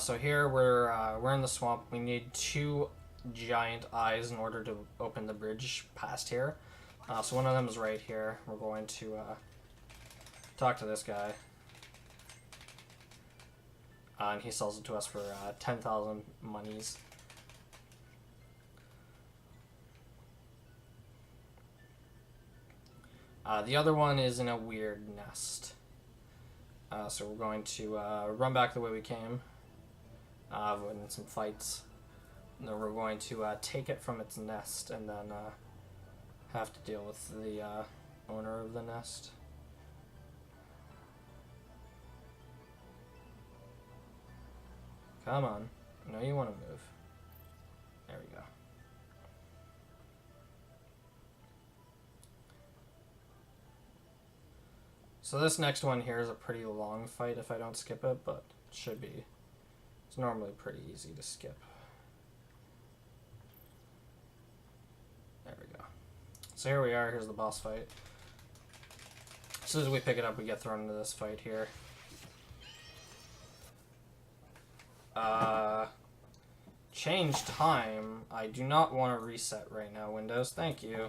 So here we're in the swamp. We need 2 giant eyes in order to open the bridge past here. So one of them is right here. We're going to talk to this guy. And he sells it to us for 10,000 monies. The other one is in a weird nest. So we're going to run back the way we came, avoiding some fights. And then we're going to take it from its nest and then have to deal with the owner of the nest. Come on. I know you want to move. There we go. So this next one here is a pretty long fight if I don't skip it, but it should be. It's normally pretty easy to skip. There we go. So here we are. Here's the boss fight. As soon as we pick it up, we get thrown into this fight here. Change time. I do not want to reset right now, Windows. Thank you.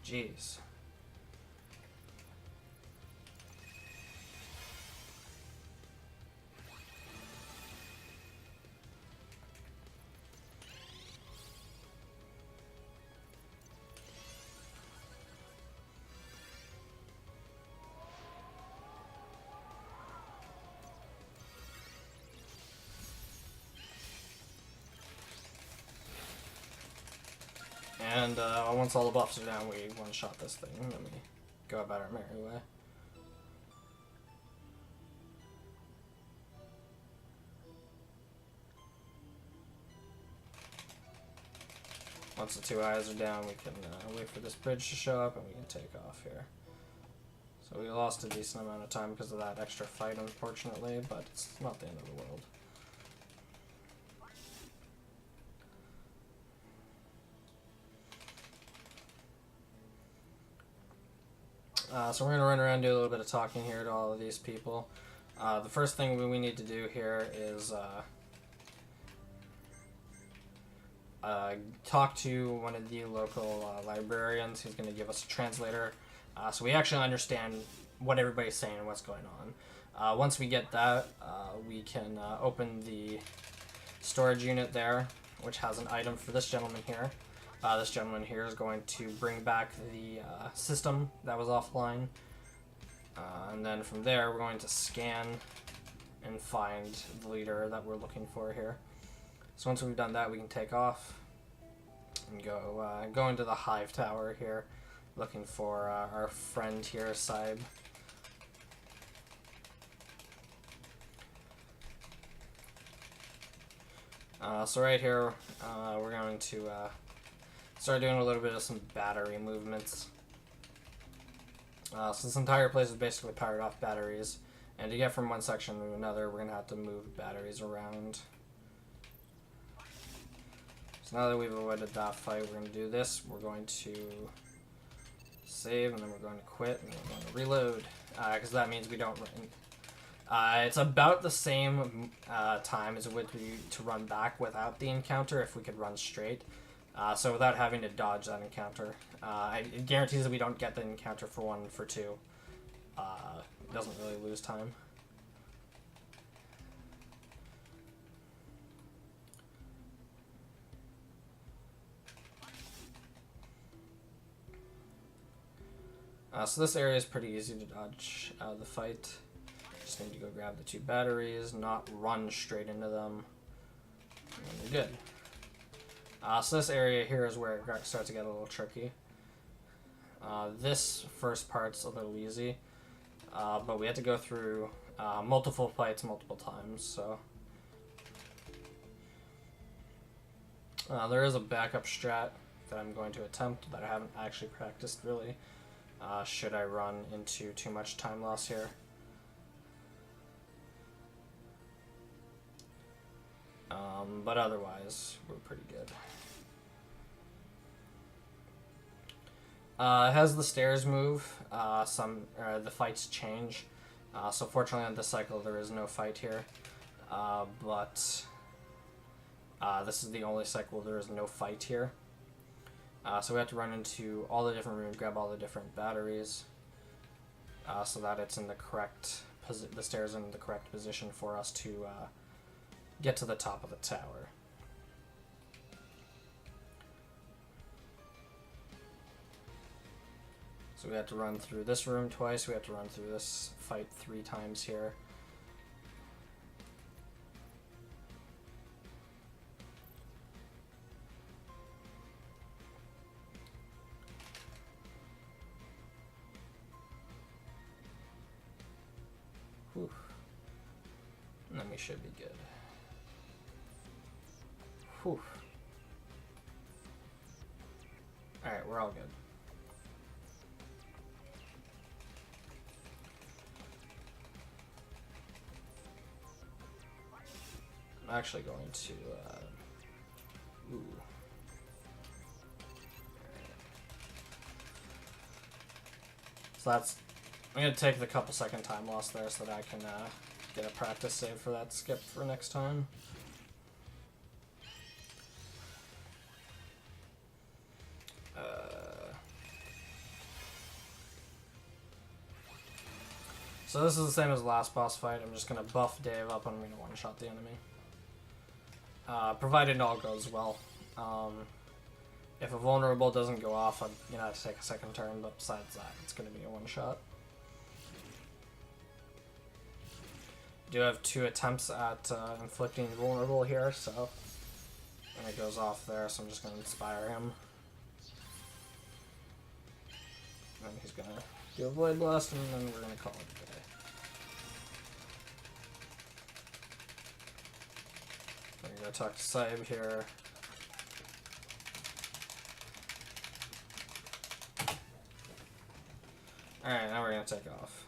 Jeez. And once all the buffs are down, we one-shot this thing, and then we go about our merry way. Once the 2 eyes are down, we can wait for this bridge to show up, and we can take off here. So we lost a decent amount of time because of that extra fight, unfortunately, but it's not the end of the world. So we're going to run around and do a little bit of talking here to all of these people. The first thing we need to do here is talk to one of the local librarians who's going to give us a translator, so we actually understand what everybody's saying and what's going on. Once we get that, we can open the storage unit there, which has an item for this gentleman here. This gentleman here is going to bring back the system that was offline, and then from there we're going to scan and find the leader that we're looking for here. So once we've done that, we can take off and go into the hive tower here, looking for our friend here, Saib. So right here, we're going to start doing a little bit of some battery movements. So this entire place is basically powered off batteries, and to get from one section to another, we're going to have to move batteries around. So now that we've avoided that fight, we're going to do this. We're going to save, and then we're going to quit, and we're going to reload. Because that means we don't run. It's about the same time as it would be to run back without the encounter if we could run straight. So without having to dodge that encounter. It guarantees that we don't get the encounter for 1 and for 2. It doesn't really lose time. So this area is pretty easy to dodge out of the fight. Just need to go grab the 2 batteries, not run straight into them, and you're good. So this area here is where it starts to get a little tricky. This first part's a little easy, but we have to go through multiple fights multiple times, so... there is a backup strat that I'm going to attempt that I haven't actually practiced really. Should I run into too much time loss here? But otherwise, we're pretty good. It has the stairs move. The fights change. So fortunately on this cycle there is no fight here. But this is the only cycle there is no fight here. So we have to run into all the different rooms, grab all the different batteries, so that it's in the correct the stairs in the correct position for us to get to the top of the tower. So we have to run through this room twice. We have to run through this fight 3 times here. Whew. And then we should be good. Whew. Alright, we're all good. I'm actually going to, ooh. So that's, I'm going to take the couple second time loss there so that I can get a practice save for that skip for next time. So this is the same as the last boss fight. I'm just going to buff Dave up and I'm going to one-shot the enemy. Provided it all goes well. If a vulnerable doesn't go off, I'm going to have to take a second turn, but besides that, it's going to be a one-shot. Do have 2 attempts at inflicting vulnerable here, so... And it goes off there, so I'm just going to inspire him. And he's going to do a Void Blast, and then we're going to call it a day. I'm going to talk to Saib here. Alright, now we're going to take off.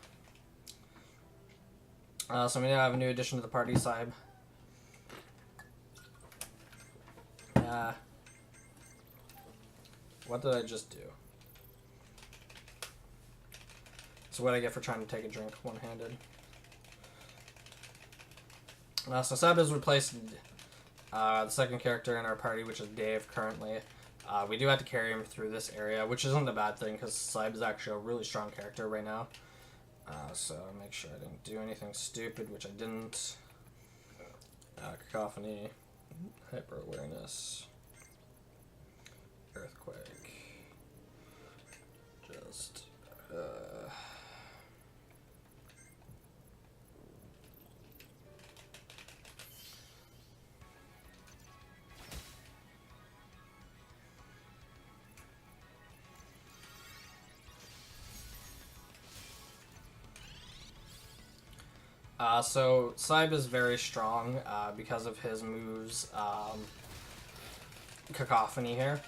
So we now have a new addition to the party, Saib. What did I just do? So what I get for trying to take a drink one-handed. So Saib has replaced the second character in our party, which is Dave currently. We do have to carry him through this area, which isn't a bad thing because Saib is actually a really strong character right now. So make sure I didn't do anything stupid, which I didn't. Cacophony, hyper-awareness, earthquake, just... So Saib is very strong because of his moves, Cacophony here,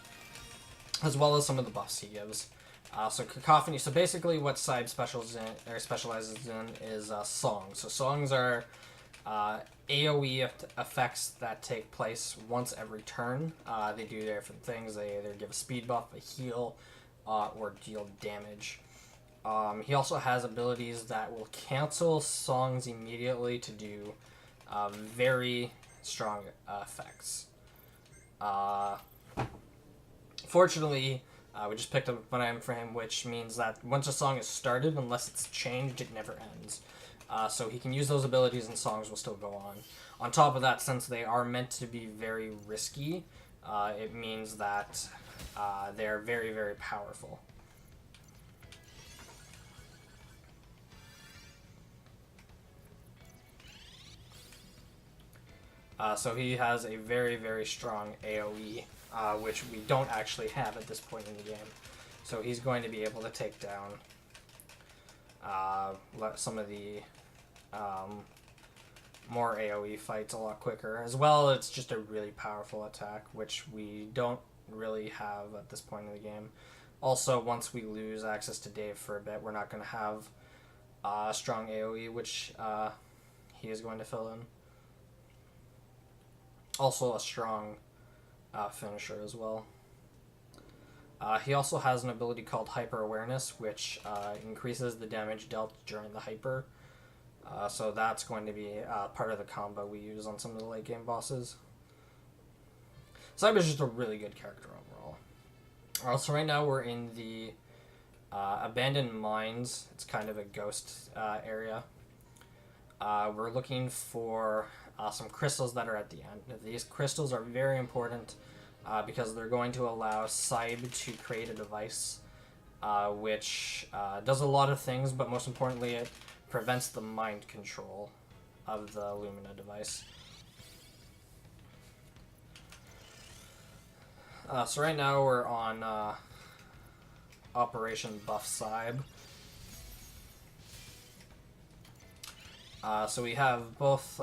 as well as some of the buffs he gives. So Cacophony. So basically, what Saib specializes in is songs. So songs are AoE effects that take place once every turn. They do different things. They either give a speed buff, a heal, or deal damage. He also has abilities that will cancel songs immediately to do very strong effects. Fortunately, we just picked up an item for him, which means that once a song is started, unless it's changed, it never ends. So he can use those abilities and songs will still go on. On top of that, since they are meant to be very risky, it means that they're very, very powerful. So he has a very, very strong AoE, which we don't actually have at this point in the game. So he's going to be able to take down some of the more AoE fights a lot quicker. As well, it's just a really powerful attack, which we don't really have at this point in the game. Also, once we lose access to Dave for a bit, we're not going to have strong AoE, which he is going to fill in. Also a strong finisher as well. He also has an ability called Hyper Awareness, which increases the damage dealt during the hyper. So that's going to be part of the combo we use on some of the late game bosses. Cyber's just a really good character overall. So right now we're in the Abandoned Mines. It's kind of a ghost area. We're looking for some crystals that are at the end. These crystals are very important because they're going to allow Cyb to create a device which does a lot of things, but most importantly it prevents the mind control of the Lumina device. So right now we're on Operation Buff Cyb. So we have both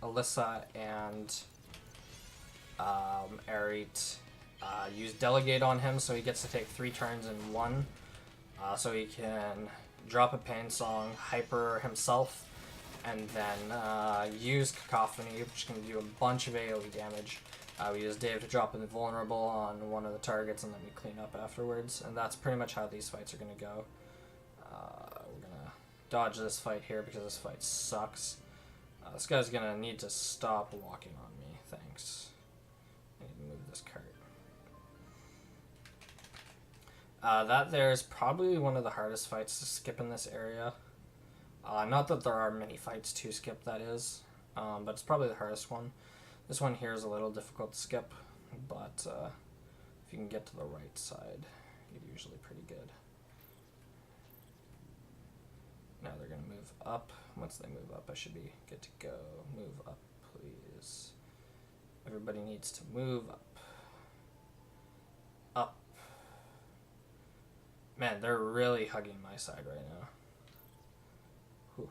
Alyssa and Aerith use Delegate on him, so he gets to take 3 turns in one. So he can drop a Pain Song, hyper himself, and then use Cacophony, which can do a bunch of AoE damage. We use Dave to drop Invulnerable on one of the targets, and then we clean up afterwards. And that's pretty much how these fights are going to go. We're going to dodge this fight here because this fight sucks. This guy's going to need to stop walking on me. Thanks. I need to move this cart. That there is probably one of the hardest fights to skip in this area. Not that there are many fights to skip, that is, but it's probably the hardest one. This one here is a little difficult to skip, but if you can get to the right side, you're usually pretty good. Now they're going to move up. Once they move up, I should be good to go. Move up, please. Everybody needs to move up. Up. Man, they're really hugging my side right now. Whew.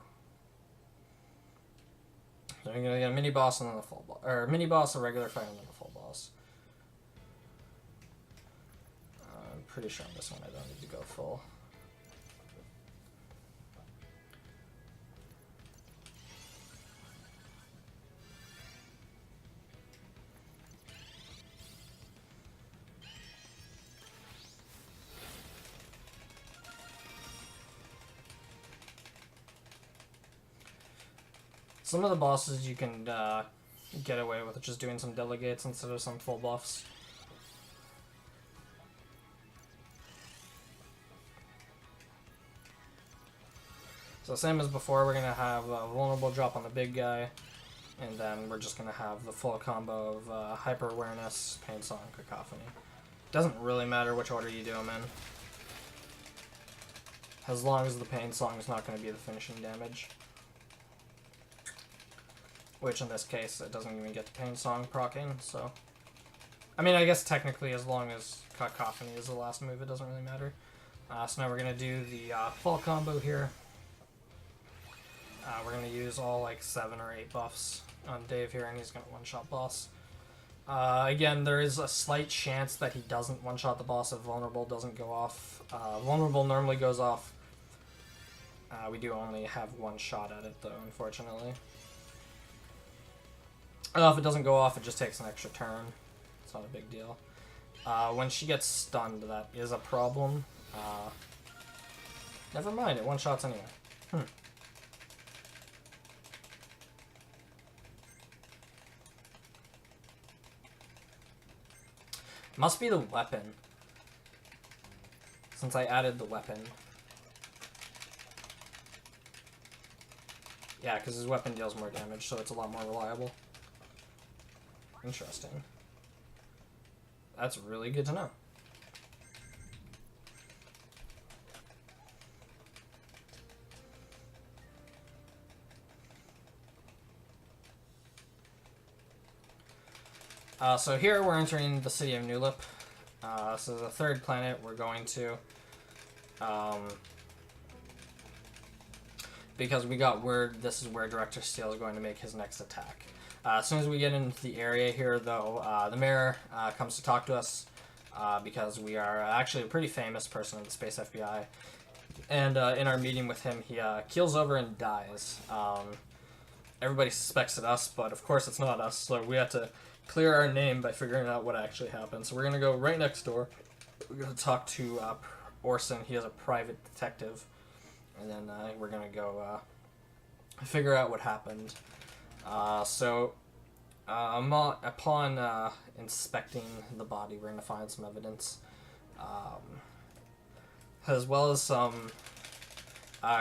So I'm gonna get a mini boss and then a full boss, or a mini boss, a regular fight, and then a full boss. I'm pretty sure on this one I don't need to go full. Some of the bosses you can get away with just doing some delegates instead of some full buffs. So same as before, we're going to have a vulnerable drop on the big guy, and then we're just going to have the full combo of Hyper Awareness, Pain Song, Cacophony. Doesn't really matter which order you do them in, as long as the Pain Song is not going to be the finishing damage. Which in this case, it doesn't even get to Pain Song proccing, so... I mean, I guess technically as long as Cacophony is the last move, it doesn't really matter. So now we're going to do the full combo here. We're going to use all like 7 or 8 buffs on Dave here, and he's going to one-shot boss. Again, there is a slight chance that he doesn't one-shot the boss if Vulnerable doesn't go off. Vulnerable normally goes off. We do only have one shot at it though, unfortunately. If it doesn't go off, it just takes an extra turn. It's not a big deal. When she gets stunned, that is a problem. Never mind, it one-shots anyway. Must be the weapon. Since I added the weapon. Yeah, because his weapon deals more damage, so it's a lot more reliable. Interesting. That's really good to know. So here we're entering the city of Nulip. This is the third planet we're going to. Because we got word this is where Director Steel is going to make his next attack. As soon as we get into the area here, though, the mayor comes to talk to us because we are actually a pretty famous person in the Space FBI. And in our meeting with him, he keels over and dies. Everybody suspects it's us, but of course it's not us, so we have to clear our name by figuring out what actually happened. So we're going to go right next door. We're going to talk to Orson. He is a private detective. And then we're going to go figure out what happened. Upon inspecting the body, we're going to find some evidence. As well as some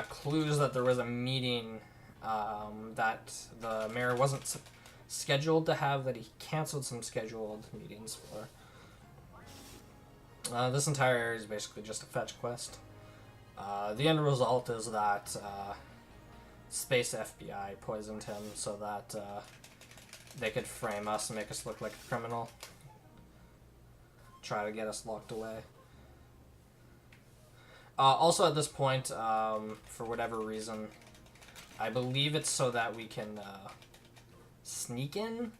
clues that there was a meeting that the mayor wasn't scheduled to have, that he canceled some scheduled meetings for. This entire area is basically just a fetch quest. The end result is that Space FBI poisoned him so that they could frame us and make us look like a criminal. Try to get us locked away. Also at this point, for whatever reason, I believe it's so that we can sneak in,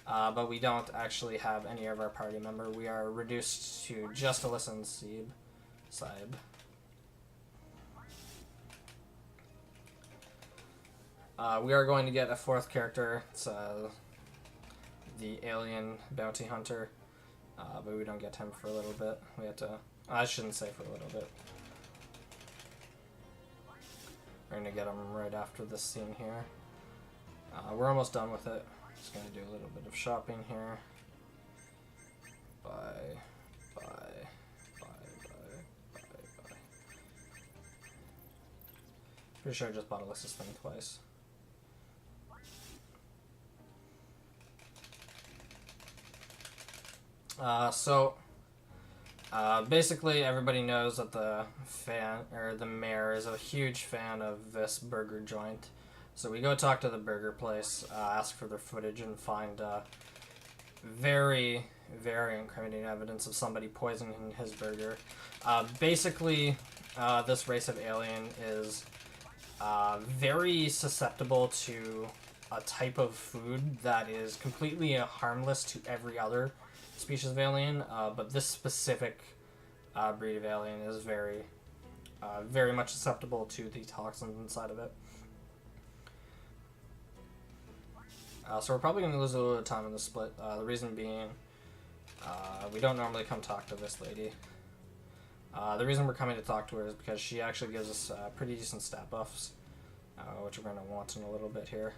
but we don't actually have any of our party member. We are reduced to just Alyssa and Saib. We are going to get a fourth character. It's the alien bounty hunter, but we don't get him for a little bit. We have to... I shouldn't say for a little bit. We're going to get him right after this scene here. We're almost done with it. Just going to do a little bit of shopping here. Bye. Pretty sure I just bought Alyssa's thing twice. Basically everybody knows that the mayor is a huge fan of this burger joint. So we go talk to the burger place, ask for their footage, and find very, very incriminating evidence of somebody poisoning his burger. Basically, this race of alien is very susceptible to a type of food that is completely harmless to every other species of alien, but this specific breed of alien is very, very much susceptible to the toxins inside of it. So we're probably going to lose a little bit of time in the split. The reason being, we don't normally come talk to this lady. The reason we're coming to talk to her is because she actually gives us pretty decent stat buffs, which we're going to want in a little bit here.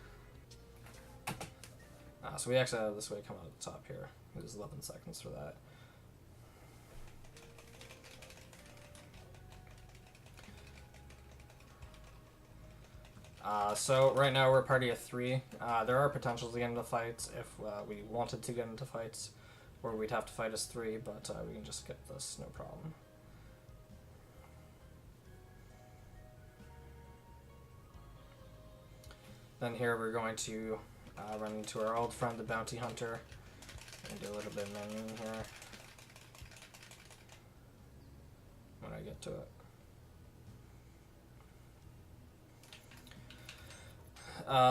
So we actually have this way come out at the top here. There's 11 seconds for that. So right now we're a party of 3. There are potentials to get into fights if we wanted to get into fights, or we'd have to fight as 3, but we can just skip this, no problem. Then here we're going to run into our old friend, the bounty hunter, and do a little bit of menuing here when I get to it.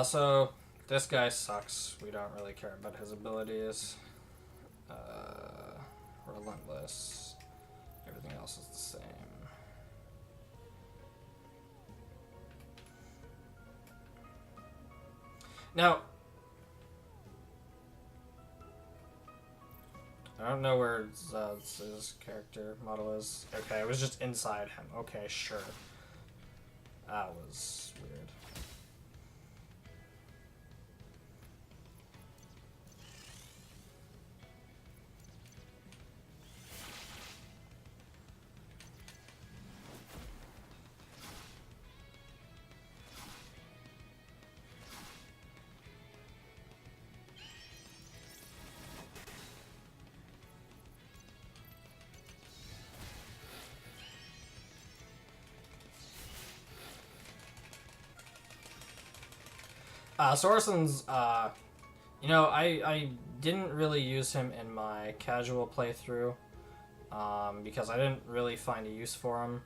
So this guy sucks. We don't really care about his abilities. Relentless. Everything else is the same. Now, I don't know where his character model is. Okay, it was just inside him. Okay, sure. That was weird. Sorensen's, you know, I didn't really use him in my casual playthrough, because I didn't really find a use for him.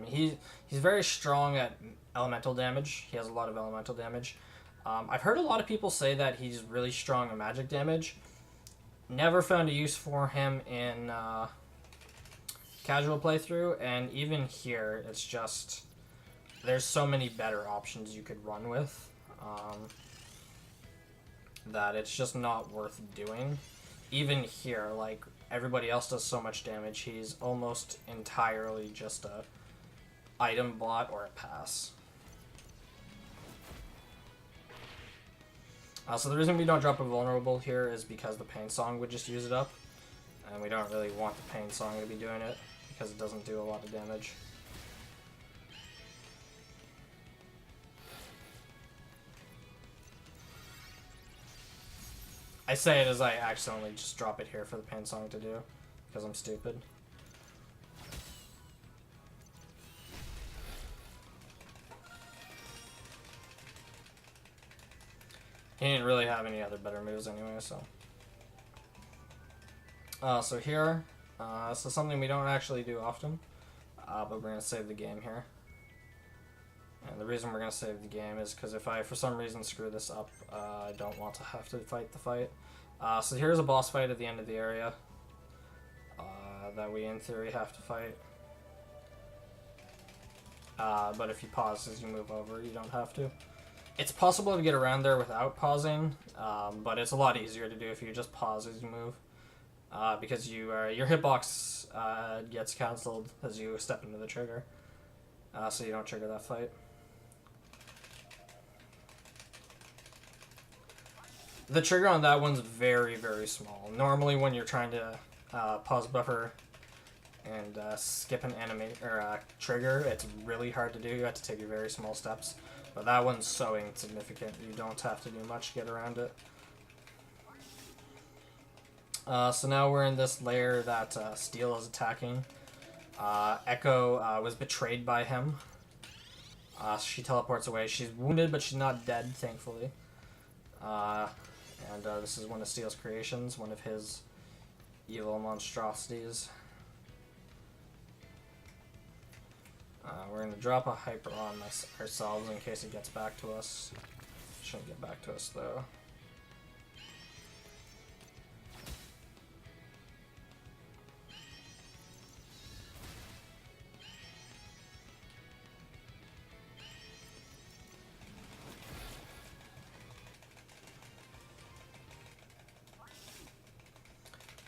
He's very strong at elemental damage. He has a lot of elemental damage. I've heard a lot of people say that he's really strong at magic damage. Never found a use for him in casual playthrough, and even here, it's just there's so many better options you could run with. That it's just not worth doing. Even here, like, everybody else does so much damage, he's almost entirely just a item bot or a pass. So the reason we don't drop a vulnerable here is because the Pain Song would just use it up, and we don't really want the Pain Song to be doing it because it doesn't do a lot of damage. I say it as I accidentally just drop it here for the Pain Song to do, because I'm stupid. He didn't really have any other better moves anyway, so. So here, so something we don't actually do often, but we're going to save the game here. And the reason we're going to save the game is because if I, for some reason, screw this up, I don't want to have to fight the fight. So here's a boss fight at the end of the area that we, in theory, have to fight. But if you pause as you move over, you don't have to. It's possible to get around there without pausing, but it's a lot easier to do if you just pause as you move. Because your hitbox gets cancelled as you step into the trigger. So you don't trigger that fight. The trigger on that one's very, very small. Normally when you're trying to pause buffer and skip an trigger, it's really hard to do. You have to take very small steps. But that one's so insignificant, you don't have to do much to get around it. So now we're in this layer that Steel is attacking. Echo was betrayed by him. She teleports away. She's wounded, but she's not dead, thankfully. And this is one of Steel's creations, one of his evil monstrosities. We're going to drop a hyper on ourselves in case it gets back to us. Shouldn't get back to us, though.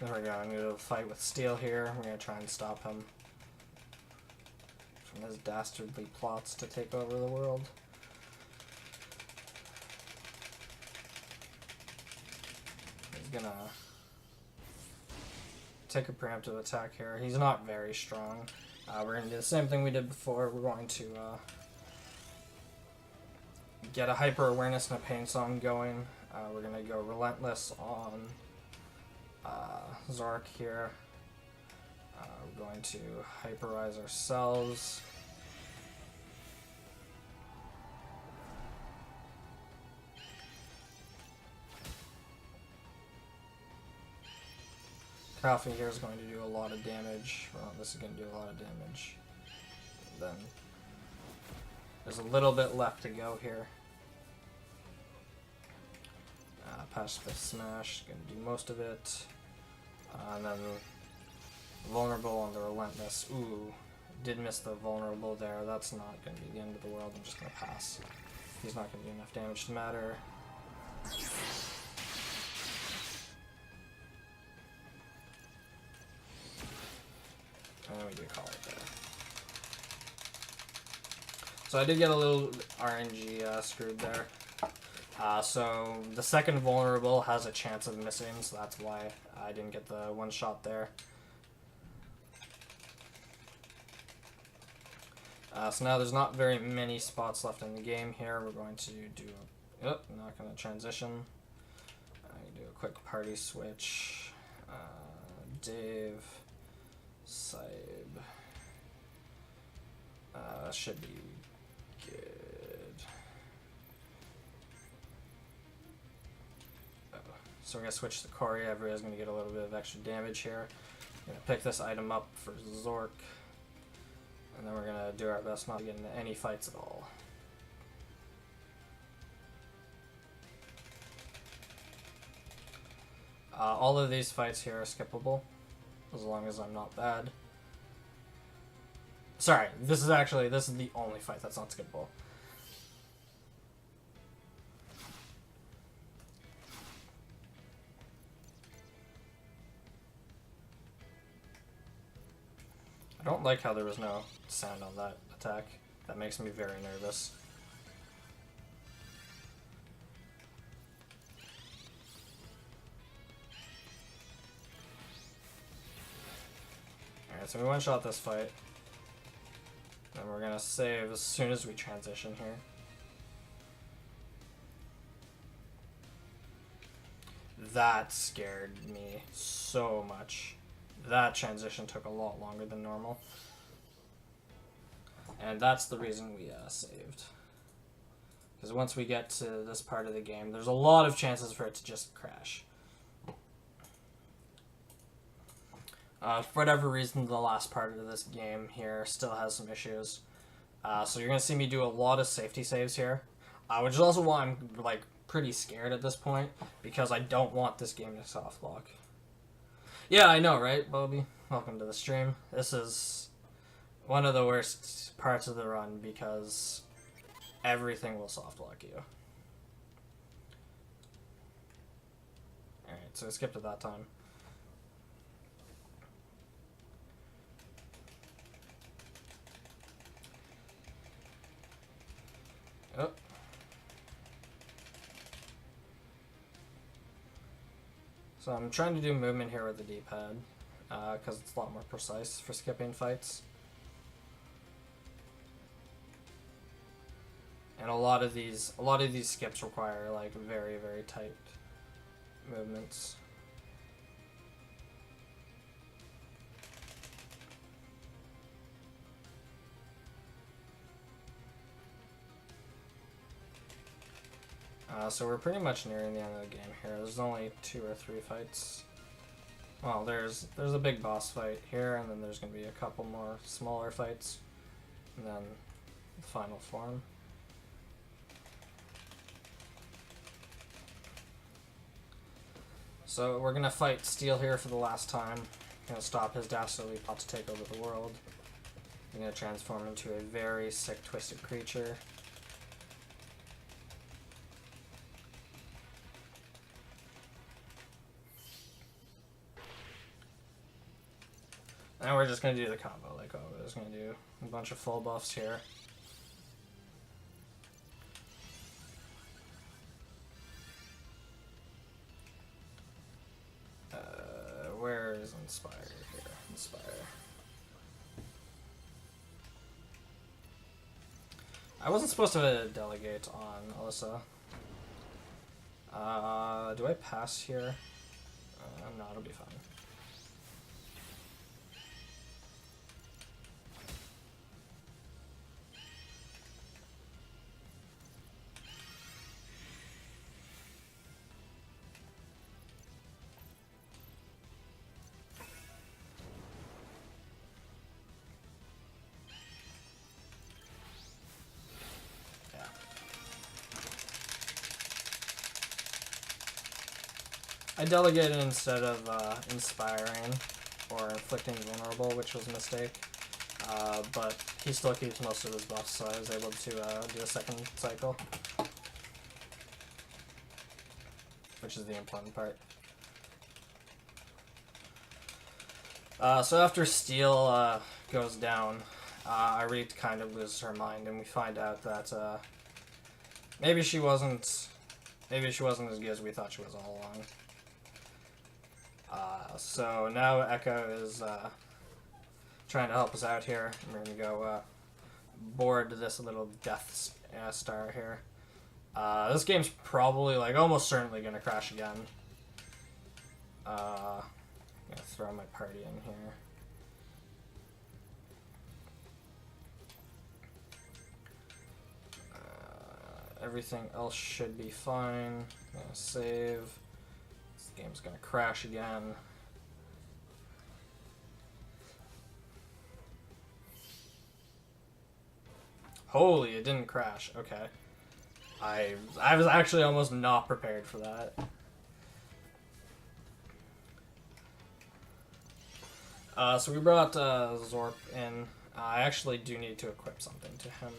There we go. I'm going to fight with Steel here. We're going to try and stop him from his dastardly plots to take over the world. He's going to take a preemptive attack here. He's not very strong. We're going to do the same thing we did before. We're going to get a hyper awareness and a Pain Song going. We're going to go Relentless on Zork here. We're going to hyperize ourselves. Coffee here is going to do a lot of damage. Well, this is going to do a lot of damage. Then there's a little bit left to go here. Pacifist Smash, going to do most of it. And then Vulnerable on the Relentless. Ooh, did miss the Vulnerable there. That's not going to be the end of the world. I'm just going to pass. He's not going to do enough damage to matter. we do call it there. So I did get a little RNG screwed there. So the second vulnerable has a chance of missing, so that's why I didn't get the one shot there. So now there's not very many spots left in the game here. We're going to do... Oh, not going to transition. Do a quick party switch. Dave, Saib. Should be good. So we're going to switch to Corey. Everybody's going to get a little bit of extra damage here. I'm going to pick this item up for Zork. And then we're going to do our best not to get into any fights at all. All of these fights here are skippable, as long as I'm not bad. Sorry, this is the only fight that's not skippable. I don't like how there was no sound on that attack. That makes me very nervous. Alright, so we one-shot this fight. And we're gonna save as soon as we transition here. That scared me so much. That transition took a lot longer than normal. And that's the reason we saved. Because once we get to this part of the game, there's a lot of chances for it to just crash. For whatever reason, the last part of this game here still has some issues. So you're going to see me do a lot of safety saves here. Which is also why I'm like pretty scared at this point, because I don't want this game to soft lock. Yeah, I know, right, Bobby? Welcome to the stream. This is one of the worst parts of the run because everything will soft lock you. Alright, so I skipped at that time. Oh. So I'm trying to do movement here with the D-pad, because it's a lot more precise for skipping fights. And a lot of these skips require like very, very tight movements. So we're pretty much nearing the end of the game here. There's only 2 or 3 fights. Well, there's a big boss fight here, and then there's going to be a couple more smaller fights, and then the final form. So we're going to fight Steel here for the last time. Going to stop his dastardly plot to take over the world. We're going to transform into a very sick, twisted creature. And we're just going to do the combo like always. Going to do a bunch of full buffs here. Where is Inspire here? Inspire. I wasn't supposed to delegate on Alyssa. Do I pass here? No, it'll be fine. I delegated instead of inspiring or inflicting vulnerable, which was a mistake. But he still keeps most of his buffs, so I was able to do a second cycle. Which is the important part. So after Steel goes down, Arit kind of loses her mind, and we find out that maybe she wasn't as good as we thought she was all along. So now Echo is trying to help us out here. We're gonna go board this little Death Star here. This game's probably like almost certainly gonna crash again. I'm gonna throw my party in here. Everything else should be fine. I'm gonna save. This game's gonna crash again. Holy, it didn't crash. Okay. I was actually almost not prepared for that. So we brought Zorp in. I actually do need to equip something to him,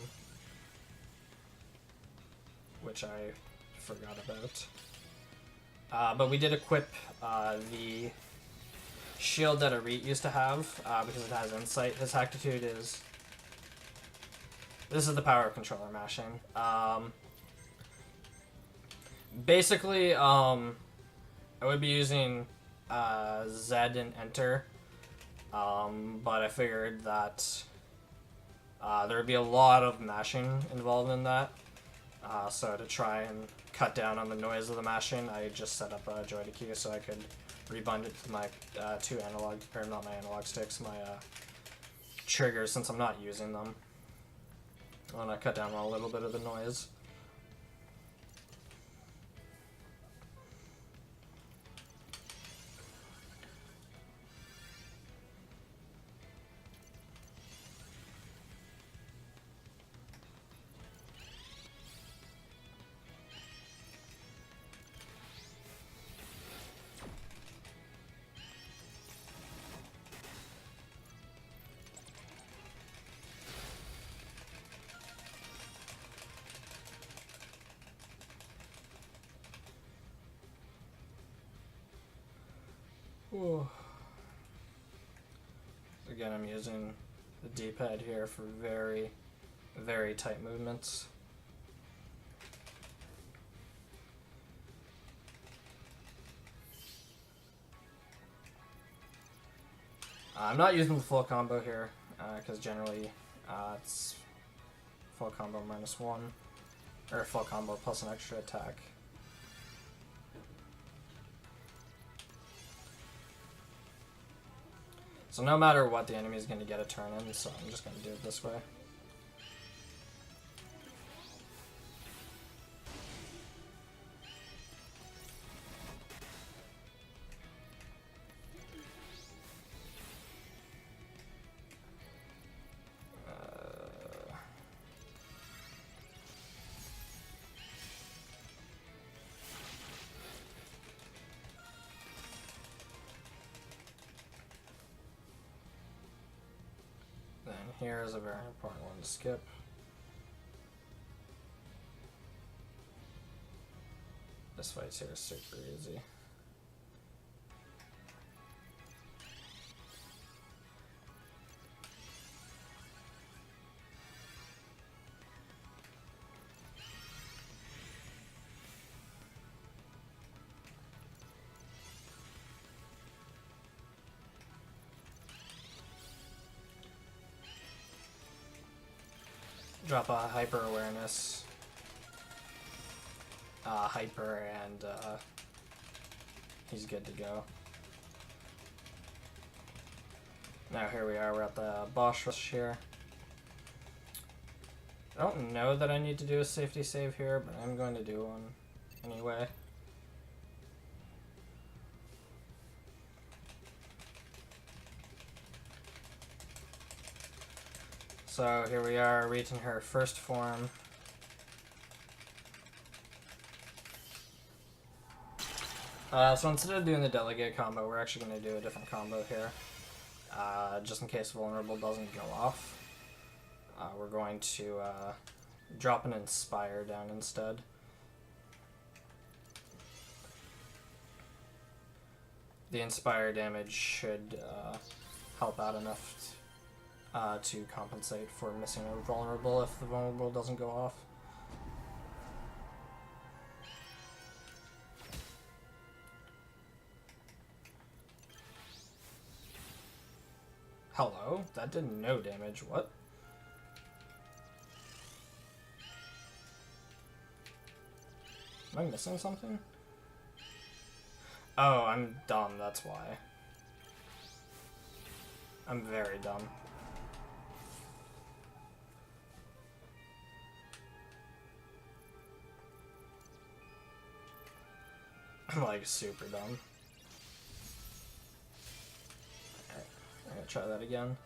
which I forgot about. But we did equip the shield that Arit used to have because it has insight. His Hactitude is... This is the power controller mashing. Basically, I would be using Z and Enter, but I figured that there would be a lot of mashing involved in that. So to try and cut down on the noise of the mashing, I just set up a joy to key so I could rebund it to my two analog, or not my analog sticks, my triggers, since I'm not using them. I want to cut down on a little bit of the noise. Ooh. Again, I'm using the D-pad here for very, very tight movements. I'm not using the full combo here, because generally it's full combo -1, or full combo plus an extra attack. So no matter what, the enemy is going to get a turn in, so I'm just going to do it this way. Here is a very important one to skip. This fight's here is super easy. Drop a hyper awareness, hyper, and he's good to go. Now here we are, we're at the boss rush here. I don't know that I need to do a safety save here, but I'm going to do one anyway. So here we are, reaching her first form. So instead of doing the delegate combo, we're actually going to do a different combo here. Just in case vulnerable doesn't go off. We're going to drop an Inspire down instead. The Inspire damage should help out enough to compensate for missing a vulnerable if the vulnerable doesn't go off. Hello? That did no damage. What? Am I missing something? Oh, I'm dumb, that's why. I'm very dumb. I'm like super dumb. Alright, I'm gonna try that again.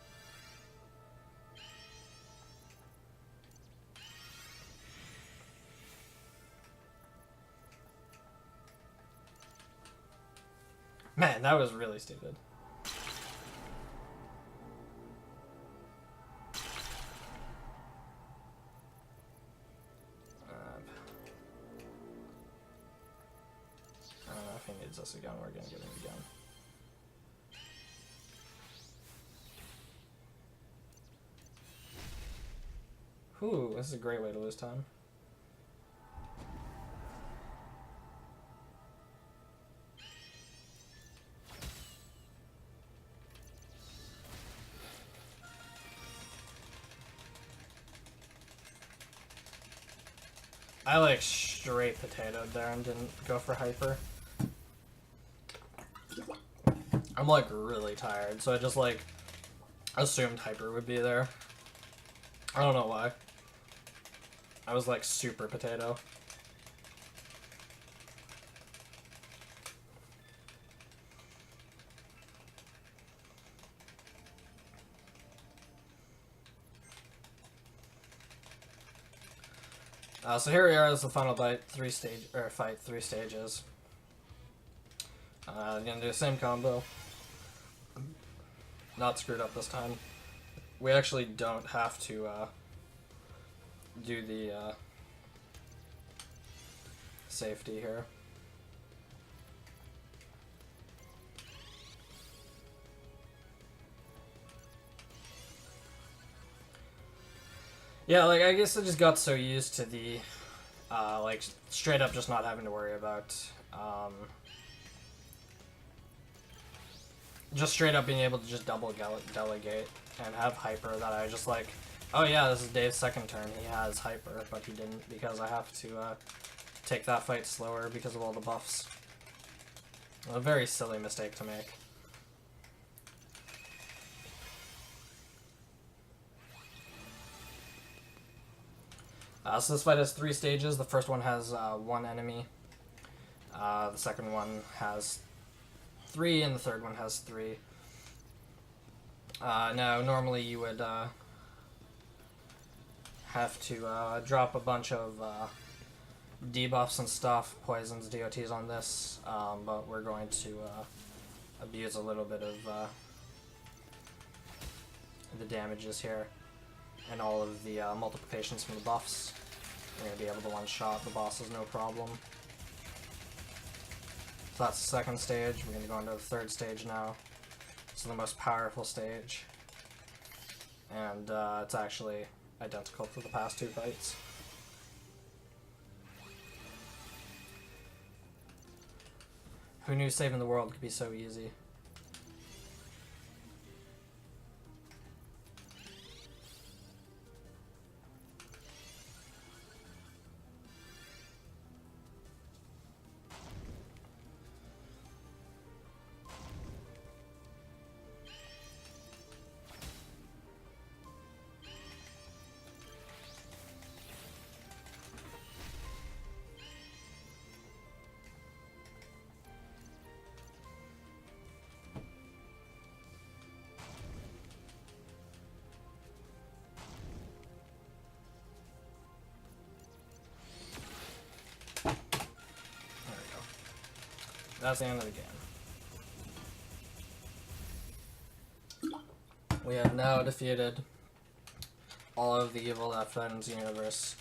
Man, that was really stupid. I don't know if he needs us again. We're gonna get him again. Whew, this is a great way to lose time. I like straight potatoed there and didn't go for hyper. I'm like really tired, so I just like assumed hyper would be there. I don't know why. I was like super potato. So here we are as the final fight, three stages. Gonna do the same combo. Not screwed up this time. We actually don't have to do the safety here. Yeah, like, I guess I just got so used to the, like, straight up just not having to worry about, just straight up being able to just double delegate and have hyper that I just like, oh yeah, this is Dave's second turn, he has hyper, but he didn't because I have to, take that fight slower because of all the buffs. A very silly mistake to make. So this fight has 3 stages. The first one has 1 enemy. The second one has 3, and the third one has 3. Now, normally you would have to drop a bunch of debuffs and stuff, poisons, DOTs on this, but we're going to abuse a little bit of the damages here and all of the multiplications from the buffs. We're going to be able to one-shot the bosses no problem. So that's the second stage. We're going to go into the third stage now. It's the most powerful stage. And it's actually identical to the past 2 fights. Who knew saving the world could be so easy? That's the end of the game. We have now defeated all of the evil that threatens the universe.